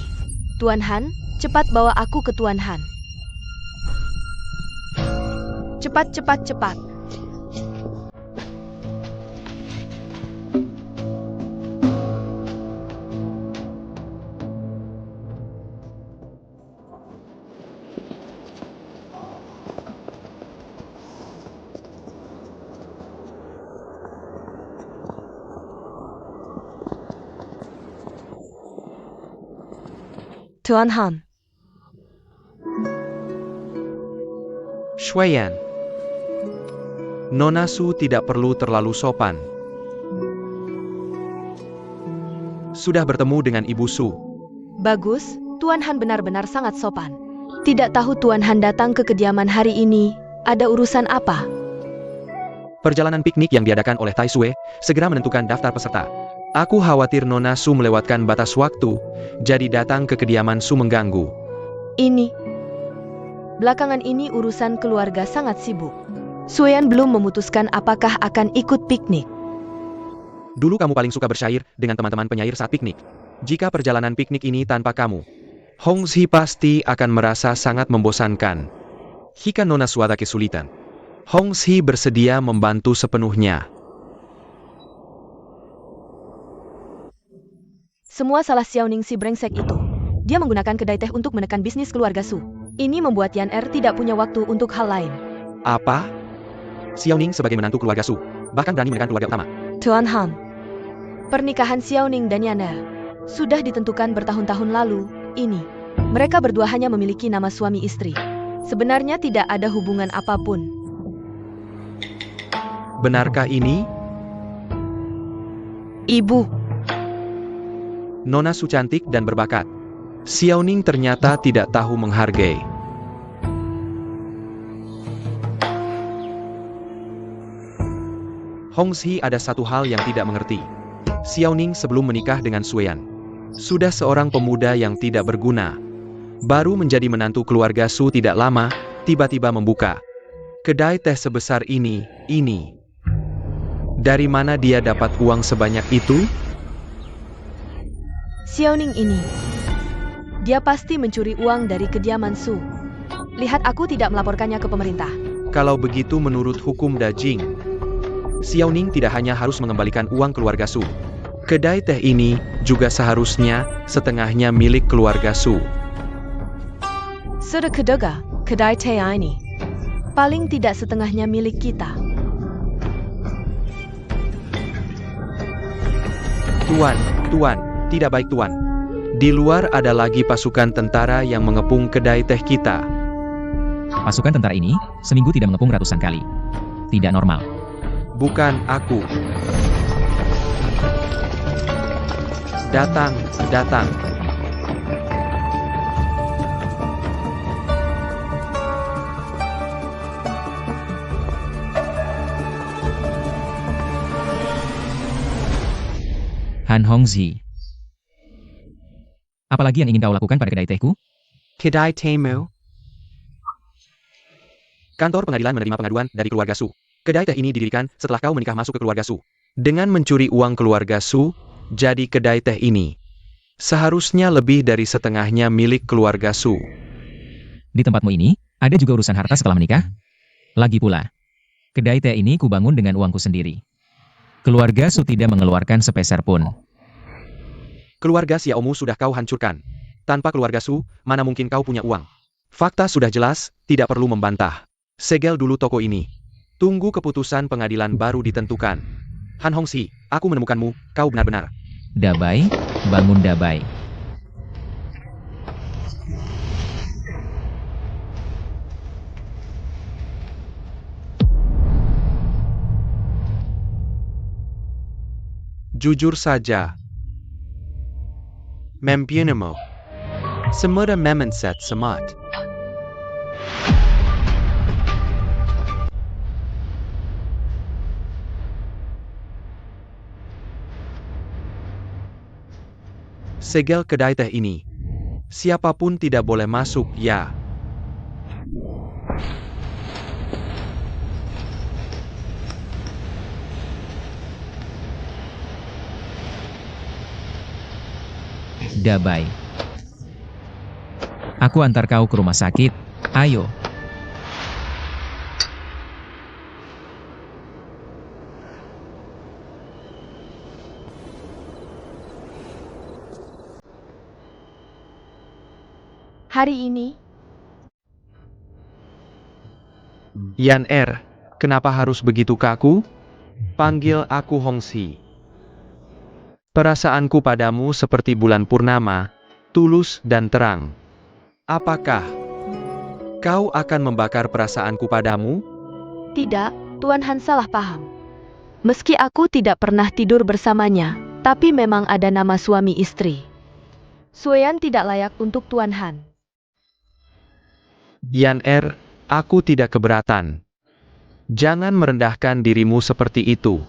Tuan Han, cepat bawa aku ke Tuan Han. Cepat. Tuan Han. Shuiyan. Nona Su tidak perlu terlalu sopan. Sudah bertemu dengan Ibu Su. Bagus, Tuan Han benar-benar sangat sopan. Tidak tahu Tuan Han datang ke kediaman hari ini, ada urusan apa? Perjalanan piknik yang diadakan oleh Tai Sue segera menentukan daftar peserta. Aku khawatir Nona Su melewatkan batas waktu, jadi datang ke kediaman Su mengganggu. Ini. Belakangan ini urusan keluarga sangat sibuk. Suyan belum memutuskan apakah akan ikut piknik. Dulu kamu paling suka bersyair dengan teman-teman penyair saat piknik. Jika perjalanan piknik ini tanpa kamu, Hongxi pasti akan merasa sangat membosankan. Jika Nona Su ada kesulitan, Hongxi bersedia membantu sepenuhnya. Semua salah Xiaoning si brengsek itu. Dia menggunakan kedai teh untuk menekan bisnis keluarga Su. Ini membuat Yan Er tidak punya waktu untuk hal lain. Apa? Xiaoning sebagai menantu keluarga Su, bahkan berani menekan keluarga utama. Tuan Han, pernikahan Xiaoning dan Yan Er sudah ditentukan bertahun-tahun lalu. Ini, mereka berdua hanya memiliki nama suami istri. Sebenarnya tidak ada hubungan apapun. Benarkah ini? Ibu. Nona Su cantik dan berbakat. Xiaoning ternyata tidak tahu menghargai. Hongxi ada satu hal yang tidak mengerti. Xiaoning sebelum menikah dengan Suyan sudah seorang pemuda yang tidak berguna. Baru menjadi menantu keluarga Su tidak lama, tiba-tiba membuka Kedai teh sebesar ini. Dari mana dia dapat uang sebanyak itu? Xiaoning ini. Dia pasti mencuri uang dari kediaman Su. Lihat aku tidak melaporkannya ke pemerintah. Kalau begitu menurut hukum Dajing, Xiaoning tidak hanya harus mengembalikan uang keluarga Su. Kedai teh ini juga seharusnya setengahnya milik keluarga Su. Sudah kedega, kedai teh ini. Paling tidak setengahnya milik kita. Tuan, tidak baik Tuan. Di luar ada lagi pasukan tentara yang mengepung kedai teh kita. Pasukan tentara ini seminggu tidak mengepung ratusan kali. Tidak normal. Bukan aku. Datang. Han Hongzi. Apalagi yang ingin kau lakukan pada kedai tehku? Kedai tehmu. Kantor pengadilan menerima pengaduan dari keluarga Su. Kedai teh ini didirikan setelah kau menikah masuk ke keluarga Su. Dengan mencuri uang keluarga Su, jadi kedai teh ini seharusnya lebih dari setengahnya milik keluarga Su. Di tempatmu ini, ada juga urusan harta setelah menikah? Lagi pula, kedai teh ini kubangun dengan uangku sendiri. Keluarga Su tidak mengeluarkan sepeser pun. Keluarga Xiaomu sudah kau hancurkan. Tanpa keluarga Su, mana mungkin kau punya uang? Fakta sudah jelas, tidak perlu membantah. Segel dulu toko ini. Tunggu keputusan pengadilan baru ditentukan. Han Hongzi, aku menemukanmu, kau benar-benar. Dabai, bangun Dabai. Jujur saja. Mempienemo. Semudah memenset semat. Segel kedai teh ini. Siapapun tidak boleh masuk, ya. Dabai. Aku antar kau ke rumah sakit. Ayo. Hari ini, Yan kenapa harus begitu kaku? Panggil aku Hongzi. Perasaanku padamu seperti bulan purnama, tulus dan terang. Apakah kau akan membakar perasaanku padamu? tidak, Tuan Han salah paham. Meski aku tidak pernah tidur bersamanya, tapi memang ada nama suami istri. Sueyan tidak layak untuk Tuan Han. Yan aku tidak keberatan. Jangan merendahkan dirimu seperti itu.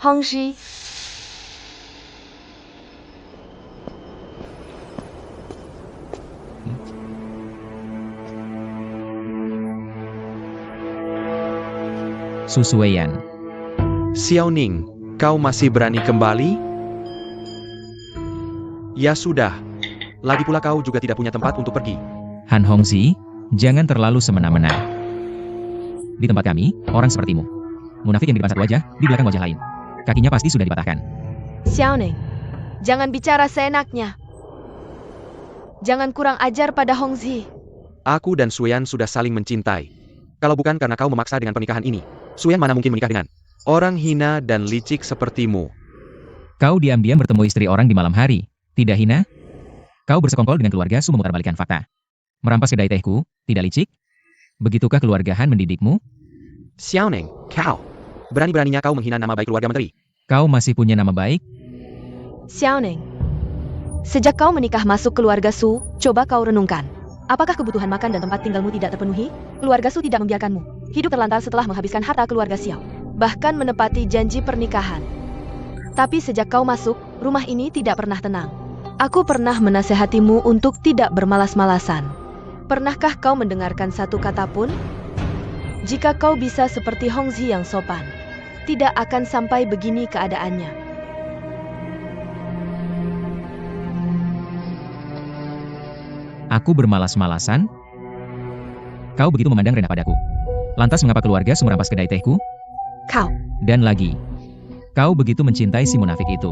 Hongzi, Susueyan. Xiaoning, kau masih berani kembali? Ya sudah. Lagi pula kau juga tidak punya tempat untuk pergi. Han Hongzi, jangan terlalu semena-mena. Di tempat kami, orang sepertimu. Munafik yang di depan satu wajah, di belakang wajah lain. Kakinya pasti sudah dipatahkan. Xiaoning, jangan bicara seenaknya. Jangan kurang ajar pada Hongzi. Aku dan Suyan sudah saling mencintai. Kalau bukan karena kau memaksa dengan pernikahan ini, Suyan mana mungkin menikah dengan orang hina dan licik sepertimu. Kau diam-diam bertemu istri orang di malam hari. Tidak hina? Kau bersekongkol dengan keluarga Su memutarbalikkan fakta. Merampas kedai tehku, tidak licik? Begitukah keluarga Han mendidikmu? Xiaoning, kau. Berani-beraninya kau menghina nama baik keluarga menteri. Kau masih punya nama baik? Xiaoning, sejak kau menikah masuk keluarga Su, coba kau renungkan. Apakah kebutuhan makan dan tempat tinggalmu tidak terpenuhi? Keluarga Su tidak membiarkanmu hidup terlantar setelah menghabiskan harta keluarga Xiao. Bahkan menepati janji pernikahan. Tapi sejak kau masuk, rumah ini tidak pernah tenang. Aku pernah menasehatimu untuk tidak bermalas-malasan. Pernahkah kau mendengarkan satu kata pun? Jika kau bisa seperti Hongzi yang sopan, tidak akan sampai begini keadaannya. Aku bermalas-malasan? Kau begitu memandang rendah padaku. Lantas mengapa keluarga merampas kedai tehku? Kau, Dan lagi, kau begitu mencintai si munafik itu.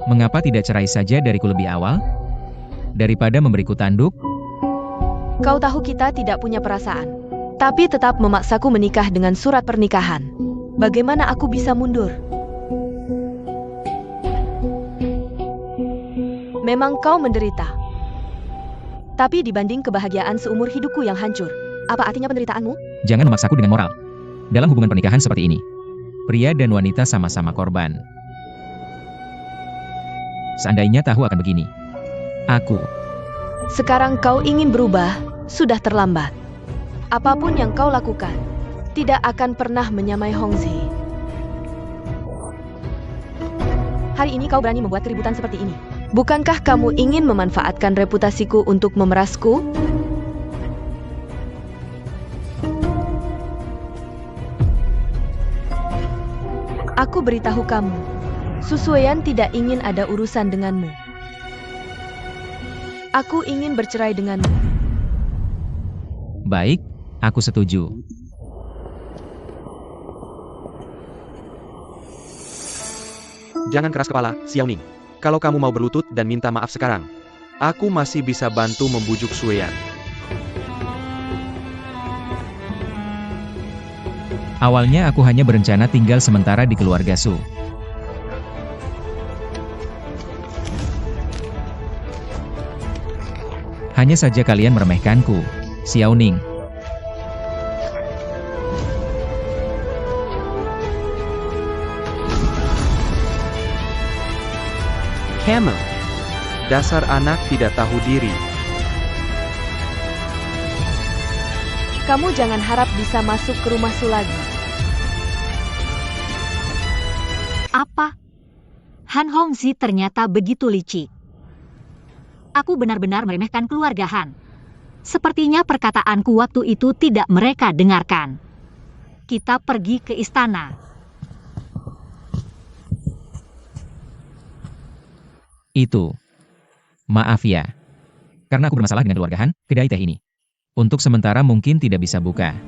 Mengapa tidak cerai saja dariku lebih awal? Daripada memberiku tanduk? kau tahu kita tidak punya perasaan, tapi tetap memaksaku menikah dengan surat pernikahan. Bagaimana aku bisa mundur? Memang kau menderita. Tapi dibanding kebahagiaan seumur hidupku yang hancur, apa artinya penderitaanmu? Jangan memaksaku dengan moral. Dalam hubungan pernikahan seperti ini, pria dan wanita sama-sama korban. Seandainya tahu akan begini, aku Sekarang kau ingin berubah, sudah terlambat. Apapun yang kau lakukan, tidak akan pernah menyamai Hongzi. Hari ini kau berani membuat keributan seperti ini. Bukankah kamu ingin memanfaatkan reputasiku untuk memerasku? Aku beritahu kamu, Susueyan tidak ingin ada urusan denganmu. Aku ingin bercerai denganmu. baik, aku setuju. Jangan keras kepala, Xiaoning. Kalau kamu mau berlutut dan minta maaf sekarang, aku masih bisa bantu membujuk Sueyan. Awalnya aku hanya berencana tinggal sementara di keluarga Su. Hanya saja kalian meremehkanku, Xiaoning. Camel. Dasar anak tidak tahu diri. Kamu jangan harap bisa masuk ke rumah Su lagi. Apa? Han Hongzi ternyata begitu licik. Aku benar-benar meremehkan keluarga Han. Sepertinya perkataanku waktu itu tidak mereka dengarkan. Kita pergi ke istana. Itu. Maaf ya. Karena aku bermasalah dengan keluarga Han, kedai teh ini. Untuk sementara mungkin tidak bisa buka.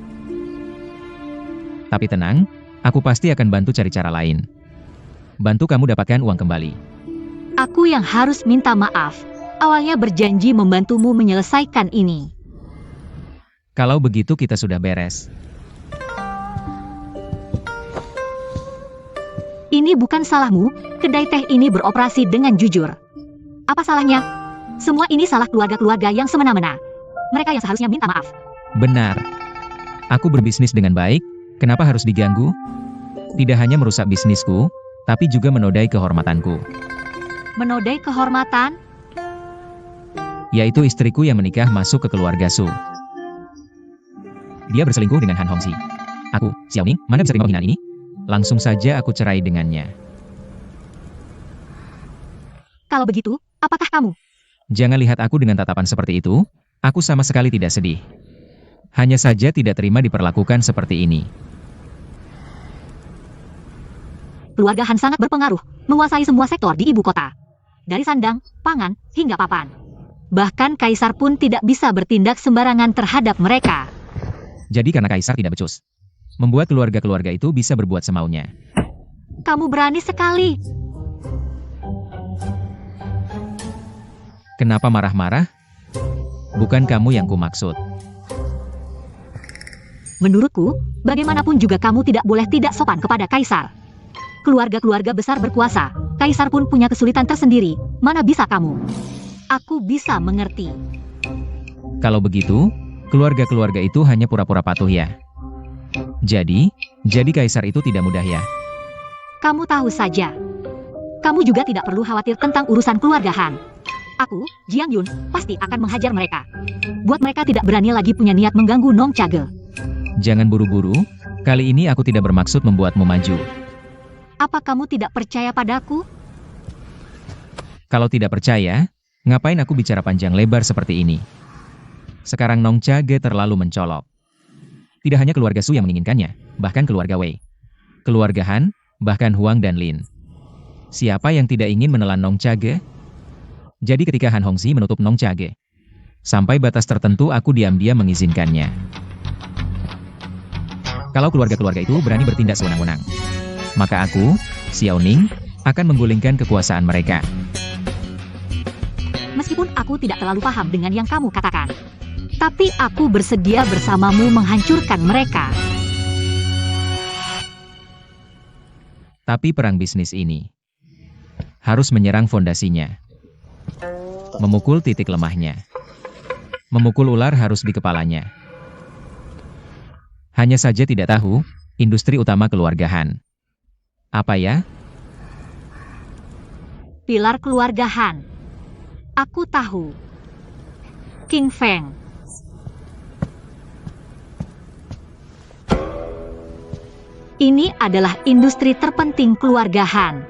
Tapi tenang, aku pasti akan bantu cari cara lain. Bantu kamu dapatkan uang kembali. Aku yang harus minta maaf. Awalnya berjanji membantumu menyelesaikan ini. Kalau begitu kita sudah beres. Ini bukan salahmu, kedai teh ini beroperasi dengan jujur. Apa salahnya? Semua ini salah keluarga-keluarga yang semena-mena. Mereka yang seharusnya minta maaf. Benar. Aku berbisnis dengan baik, kenapa harus diganggu? Tidak hanya merusak bisnisku, tapi juga menodai kehormatanku. Menodai kehormatan? Yaitu istriku yang menikah masuk ke keluarga Su. Dia berselingkuh dengan Han Hongzi. Aku, Xiaoning, mana bisa terima penghinaan ini? Langsung saja aku cerai dengannya. Kalau begitu, apakah kamu? Jangan lihat aku dengan tatapan seperti itu, aku sama sekali tidak sedih. Hanya saja tidak terima diperlakukan seperti ini. Keluarga Han sangat berpengaruh, menguasai semua sektor di ibu kota. Dari sandang, pangan, hingga papan. Bahkan kaisar pun tidak bisa bertindak sembarangan terhadap mereka. Jadi karena kaisar tidak becus, membuat keluarga-keluarga itu bisa berbuat semaunya. Kamu berani sekali. Kenapa marah-marah? Bukan kamu yang kumaksud. Menurutku, bagaimanapun juga kamu tidak boleh tidak sopan kepada kaisar. Keluarga-keluarga besar berkuasa, kaisar pun punya kesulitan tersendiri, mana bisa kamu? Aku bisa mengerti. Kalau begitu, keluarga-keluarga itu hanya pura-pura patuh ya. Jadi kaisar itu tidak mudah ya. Kamu tahu saja. Kamu juga tidak perlu khawatir tentang urusan keluarga Han. Aku, Jiang Yun, pasti akan menghajar mereka. Buat mereka tidak berani lagi punya niat mengganggu Nong Chage. Jangan buru-buru, kali ini aku tidak bermaksud membuatmu maju. Apa kamu tidak percaya padaku? Kalau tidak percaya, ngapain aku bicara panjang lebar seperti ini? Sekarang Nong Chage terlalu mencolok. Tidak hanya keluarga Su yang menginginkannya, bahkan keluarga Wei. Keluarga Han, bahkan Huang dan Lin. Siapa yang tidak ingin menelan Nong Chage? Jadi ketika Han Hongxi menutup Nong Chage, sampai batas tertentu aku diam-diam mengizinkannya. Kalau keluarga-keluarga itu berani bertindak sewenang-wenang, maka aku, Xiao Ning, akan menggulingkan kekuasaan mereka. Meskipun aku tidak terlalu paham dengan yang kamu katakan, tapi aku bersedia bersamamu menghancurkan mereka. Tapi perang bisnis ini harus menyerang fondasinya, memukul titik lemahnya. Memukul ular harus di kepalanya. Hanya saja tidak tahu, industri utama keluarga Han. Apa ya? Pilar keluarga Han. Aku tahu. King Feng. Ini adalah industri terpenting keluarga Han.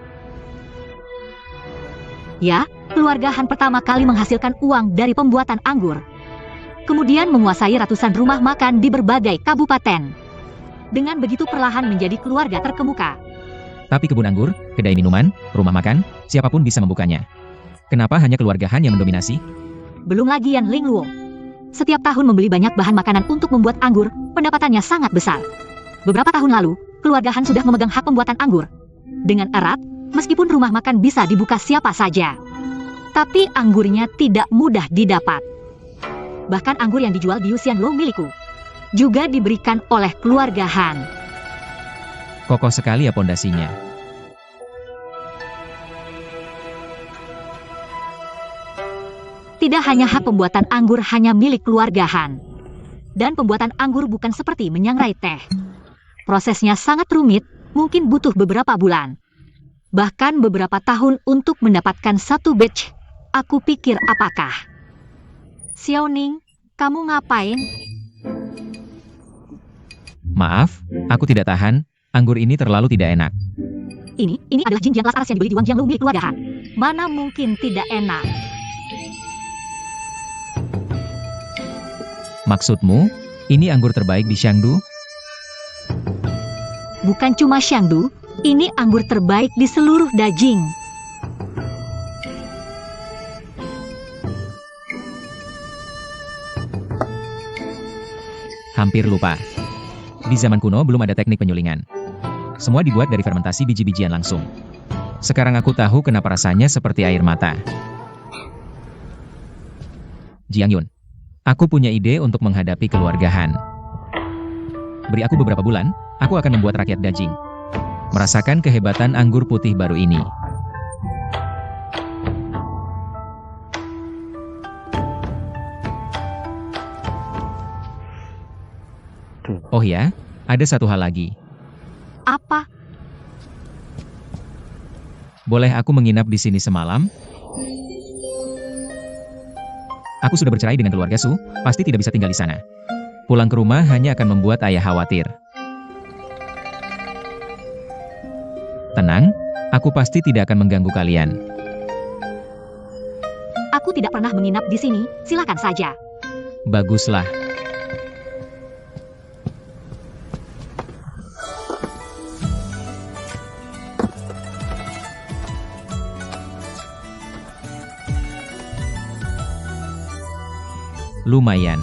Ya, keluarga Han pertama kali menghasilkan uang dari pembuatan anggur. Kemudian menguasai ratusan rumah makan di berbagai kabupaten. Dengan begitu perlahan menjadi keluarga terkemuka. Tapi kebun anggur, kedai minuman, rumah makan, siapapun bisa membukanya. Kenapa hanya keluarga Han yang mendominasi? Belum lagi Yan Lingluo. Setiap tahun membeli banyak bahan makanan untuk membuat anggur, pendapatannya sangat besar. Beberapa tahun lalu, keluarga Han sudah memegang hak pembuatan anggur. Dengan erat, meskipun rumah makan bisa dibuka siapa saja. Tapi anggurnya tidak mudah didapat. Bahkan anggur yang dijual di Yuxianlou milikku juga diberikan oleh keluarga Han. Kokoh sekali ya pondasinya. Tidak hanya hak pembuatan anggur hanya milik keluarga Han. Dan pembuatan anggur bukan seperti menyangrai teh. Prosesnya sangat rumit, mungkin butuh beberapa bulan. Bahkan beberapa tahun untuk mendapatkan satu batch. Aku pikir apakah? Xiao Ning, kamu ngapain? Maaf, aku tidak tahan, anggur ini terlalu tidak enak. Ini adalah Jinjiang Las Aras yang dibeli di Wang Jianglu milik keluarga Han. Mana mungkin tidak enak? Maksudmu, ini anggur terbaik di Shangdu? Bukan cuma Shangdu, ini anggur terbaik di seluruh Dajing. Hampir lupa. Di zaman kuno belum ada teknik penyulingan. Semua dibuat dari fermentasi biji-bijian langsung. Sekarang aku tahu kenapa rasanya seperti air mata. Jiang Yun, aku punya ide untuk menghadapi keluarga Han. Beri aku beberapa bulan, aku akan membuat rakyat Dajing merasakan kehebatan anggur putih baru ini. Oh ya, ada satu hal lagi. Apa? Boleh aku menginap di sini semalam? Aku sudah bercerai dengan keluarga Su, pasti tidak bisa tinggal di sana. Pulang ke rumah hanya akan membuat ayah khawatir. Tenang, aku pasti tidak akan mengganggu kalian. Aku tidak pernah menginap di sini, silakan saja. Baguslah. Lumayan.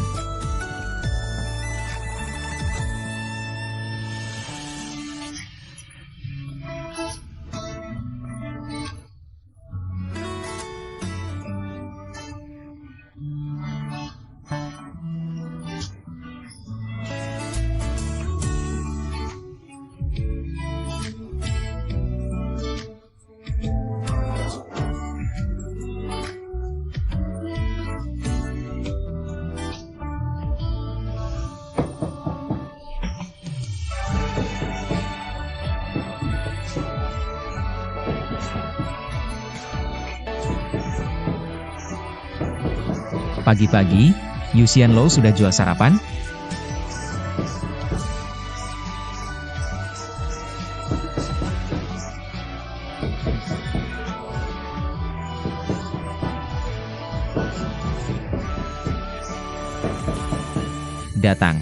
Pagi-pagi, Yuxianlou sudah jual sarapan? datang.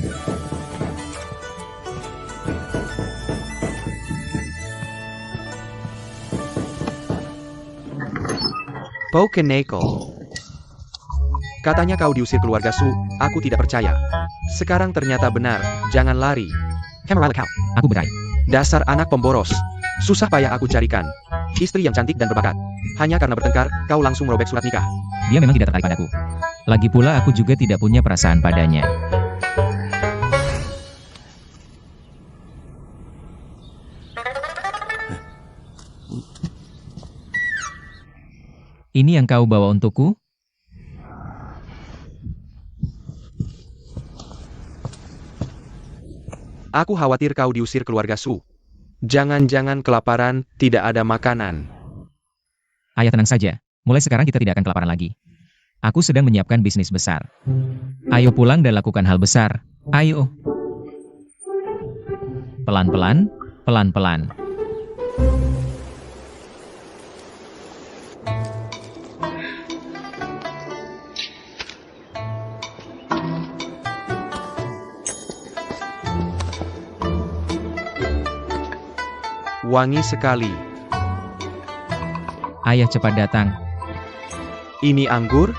Pokenacle. Katanya kau diusir keluarga Su, aku tidak percaya. Sekarang ternyata benar, jangan lari. Aku berai. Dasar anak pemboros. Susah payah aku carikan istri yang cantik dan berbakat. Hanya karena bertengkar, kau langsung merobek surat nikah. Dia memang tidak tertarik padaku. Lagi pula aku juga tidak punya perasaan padanya. Ini yang kau bawa untukku? Aku khawatir kau diusir keluarga Su. Jangan-jangan kelaparan, tidak ada makanan. Ayah tenang saja, mulai sekarang kita tidak akan kelaparan lagi. Aku sedang menyiapkan bisnis besar. Ayo pulang dan lakukan hal besar. Ayo. Pelan-pelan, pelan-pelan. Wangi sekali. Ayah cepat datang. Ini anggur?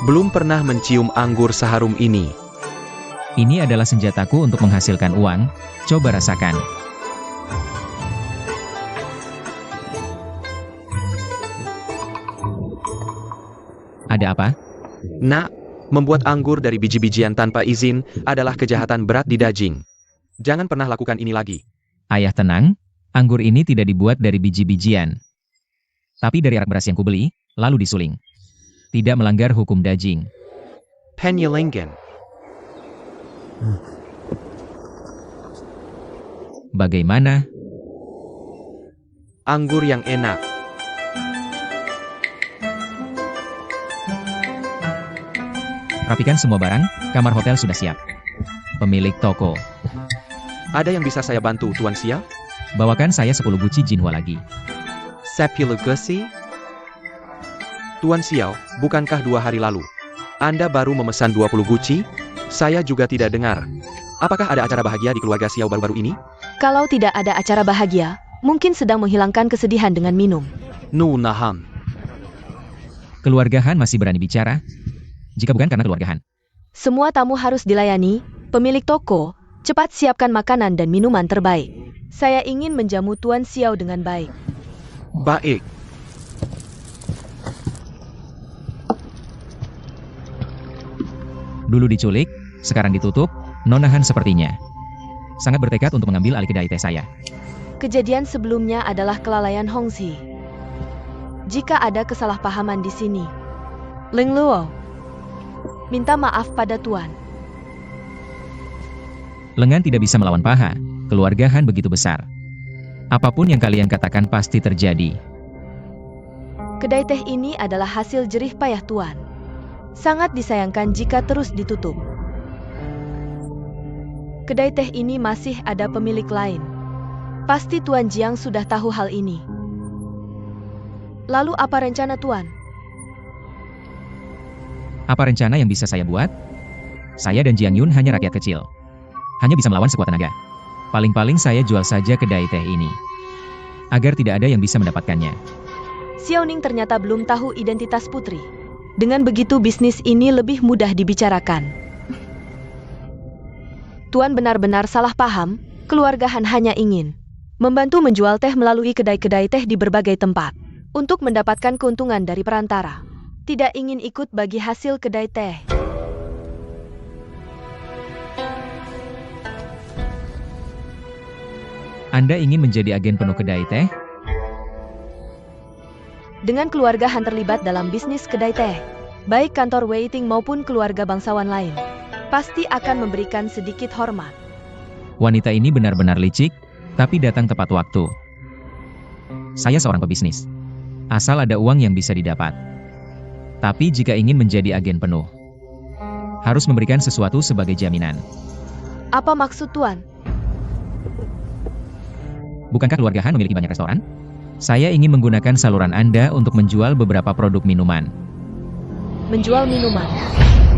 Belum pernah mencium anggur seharum ini. Ini adalah senjataku untuk menghasilkan uang. Coba rasakan. Ada apa? Nak, membuat anggur dari biji-bijian tanpa izin adalah kejahatan berat di Dajing. Jangan pernah lakukan ini lagi. Ayah tenang, anggur ini tidak dibuat dari biji-bijian. Tapi dari arak beras yang kubeli, lalu disuling. Tidak melanggar hukum Dajing. Penyelenggan. Bagaimana? Anggur yang enak. Rapikan semua barang, kamar hotel sudah siap. Pemilik toko, Ada yang bisa saya bantu, Tuan Xiao? bawakan saya 10 guci Jinhua lagi. 10 guci? Tuan Xiao, bukankah 2 hari lalu Anda baru memesan 20 guci? Saya juga tidak dengar. Apakah ada acara bahagia di keluarga Xiao baru-baru ini? Kalau tidak ada acara bahagia, mungkin sedang menghilangkan kesedihan dengan minum. Nu nahan. Keluarga Han masih berani bicara? Jika bukan karena keluarga Han. Semua tamu harus dilayani. Pemilik toko, cepat siapkan makanan dan minuman terbaik. Saya ingin menjamu Tuan Xiao dengan baik. Baik. Dulu diculik, sekarang ditutup, Nona Han sepertinya sangat bertekad untuk mengambil alih kedai teh saya. Kejadian sebelumnya adalah kelalaian Hongxi. Jika ada kesalahpahaman di sini, Ling Luo, minta maaf pada Tuan. Lengan tidak bisa melawan paha, keluarga Han begitu besar. Apapun yang kalian katakan pasti terjadi. Kedai teh ini adalah hasil jerih payah Tuan. Sangat disayangkan jika terus ditutup. Kedai teh ini masih ada pemilik lain. Pasti Tuan Jiang sudah tahu hal ini. Lalu apa rencana Tuan? Apa rencana yang bisa saya buat? Saya dan Jiang Yun hanya rakyat kecil. Hanya bisa melawan sekuat tenaga. Paling-paling saya jual saja kedai teh ini. Agar tidak ada yang bisa mendapatkannya. Xiao Ning ternyata belum tahu identitas putri. Dengan begitu bisnis ini lebih mudah dibicarakan. Tuan benar-benar salah paham, keluarga Han hanya ingin membantu menjual teh melalui kedai-kedai teh di berbagai tempat. Untuk mendapatkan keuntungan dari perantara. Tidak ingin ikut bagi hasil kedai teh. Anda ingin menjadi agen penuh kedai teh? Dengan keluarga Han terlibat dalam bisnis kedai teh, baik kantor Wei Ting maupun keluarga bangsawan lain, pasti akan memberikan sedikit hormat. Wanita ini benar-benar licik, tapi datang tepat waktu. Saya seorang pebisnis. Asal ada uang yang bisa didapat. Tapi jika ingin menjadi agen penuh, harus memberikan sesuatu sebagai jaminan. Apa maksud Tuan? Bukankah keluarga Han memiliki banyak restoran? Saya ingin menggunakan saluran Anda untuk menjual beberapa produk minuman. Menjual minuman.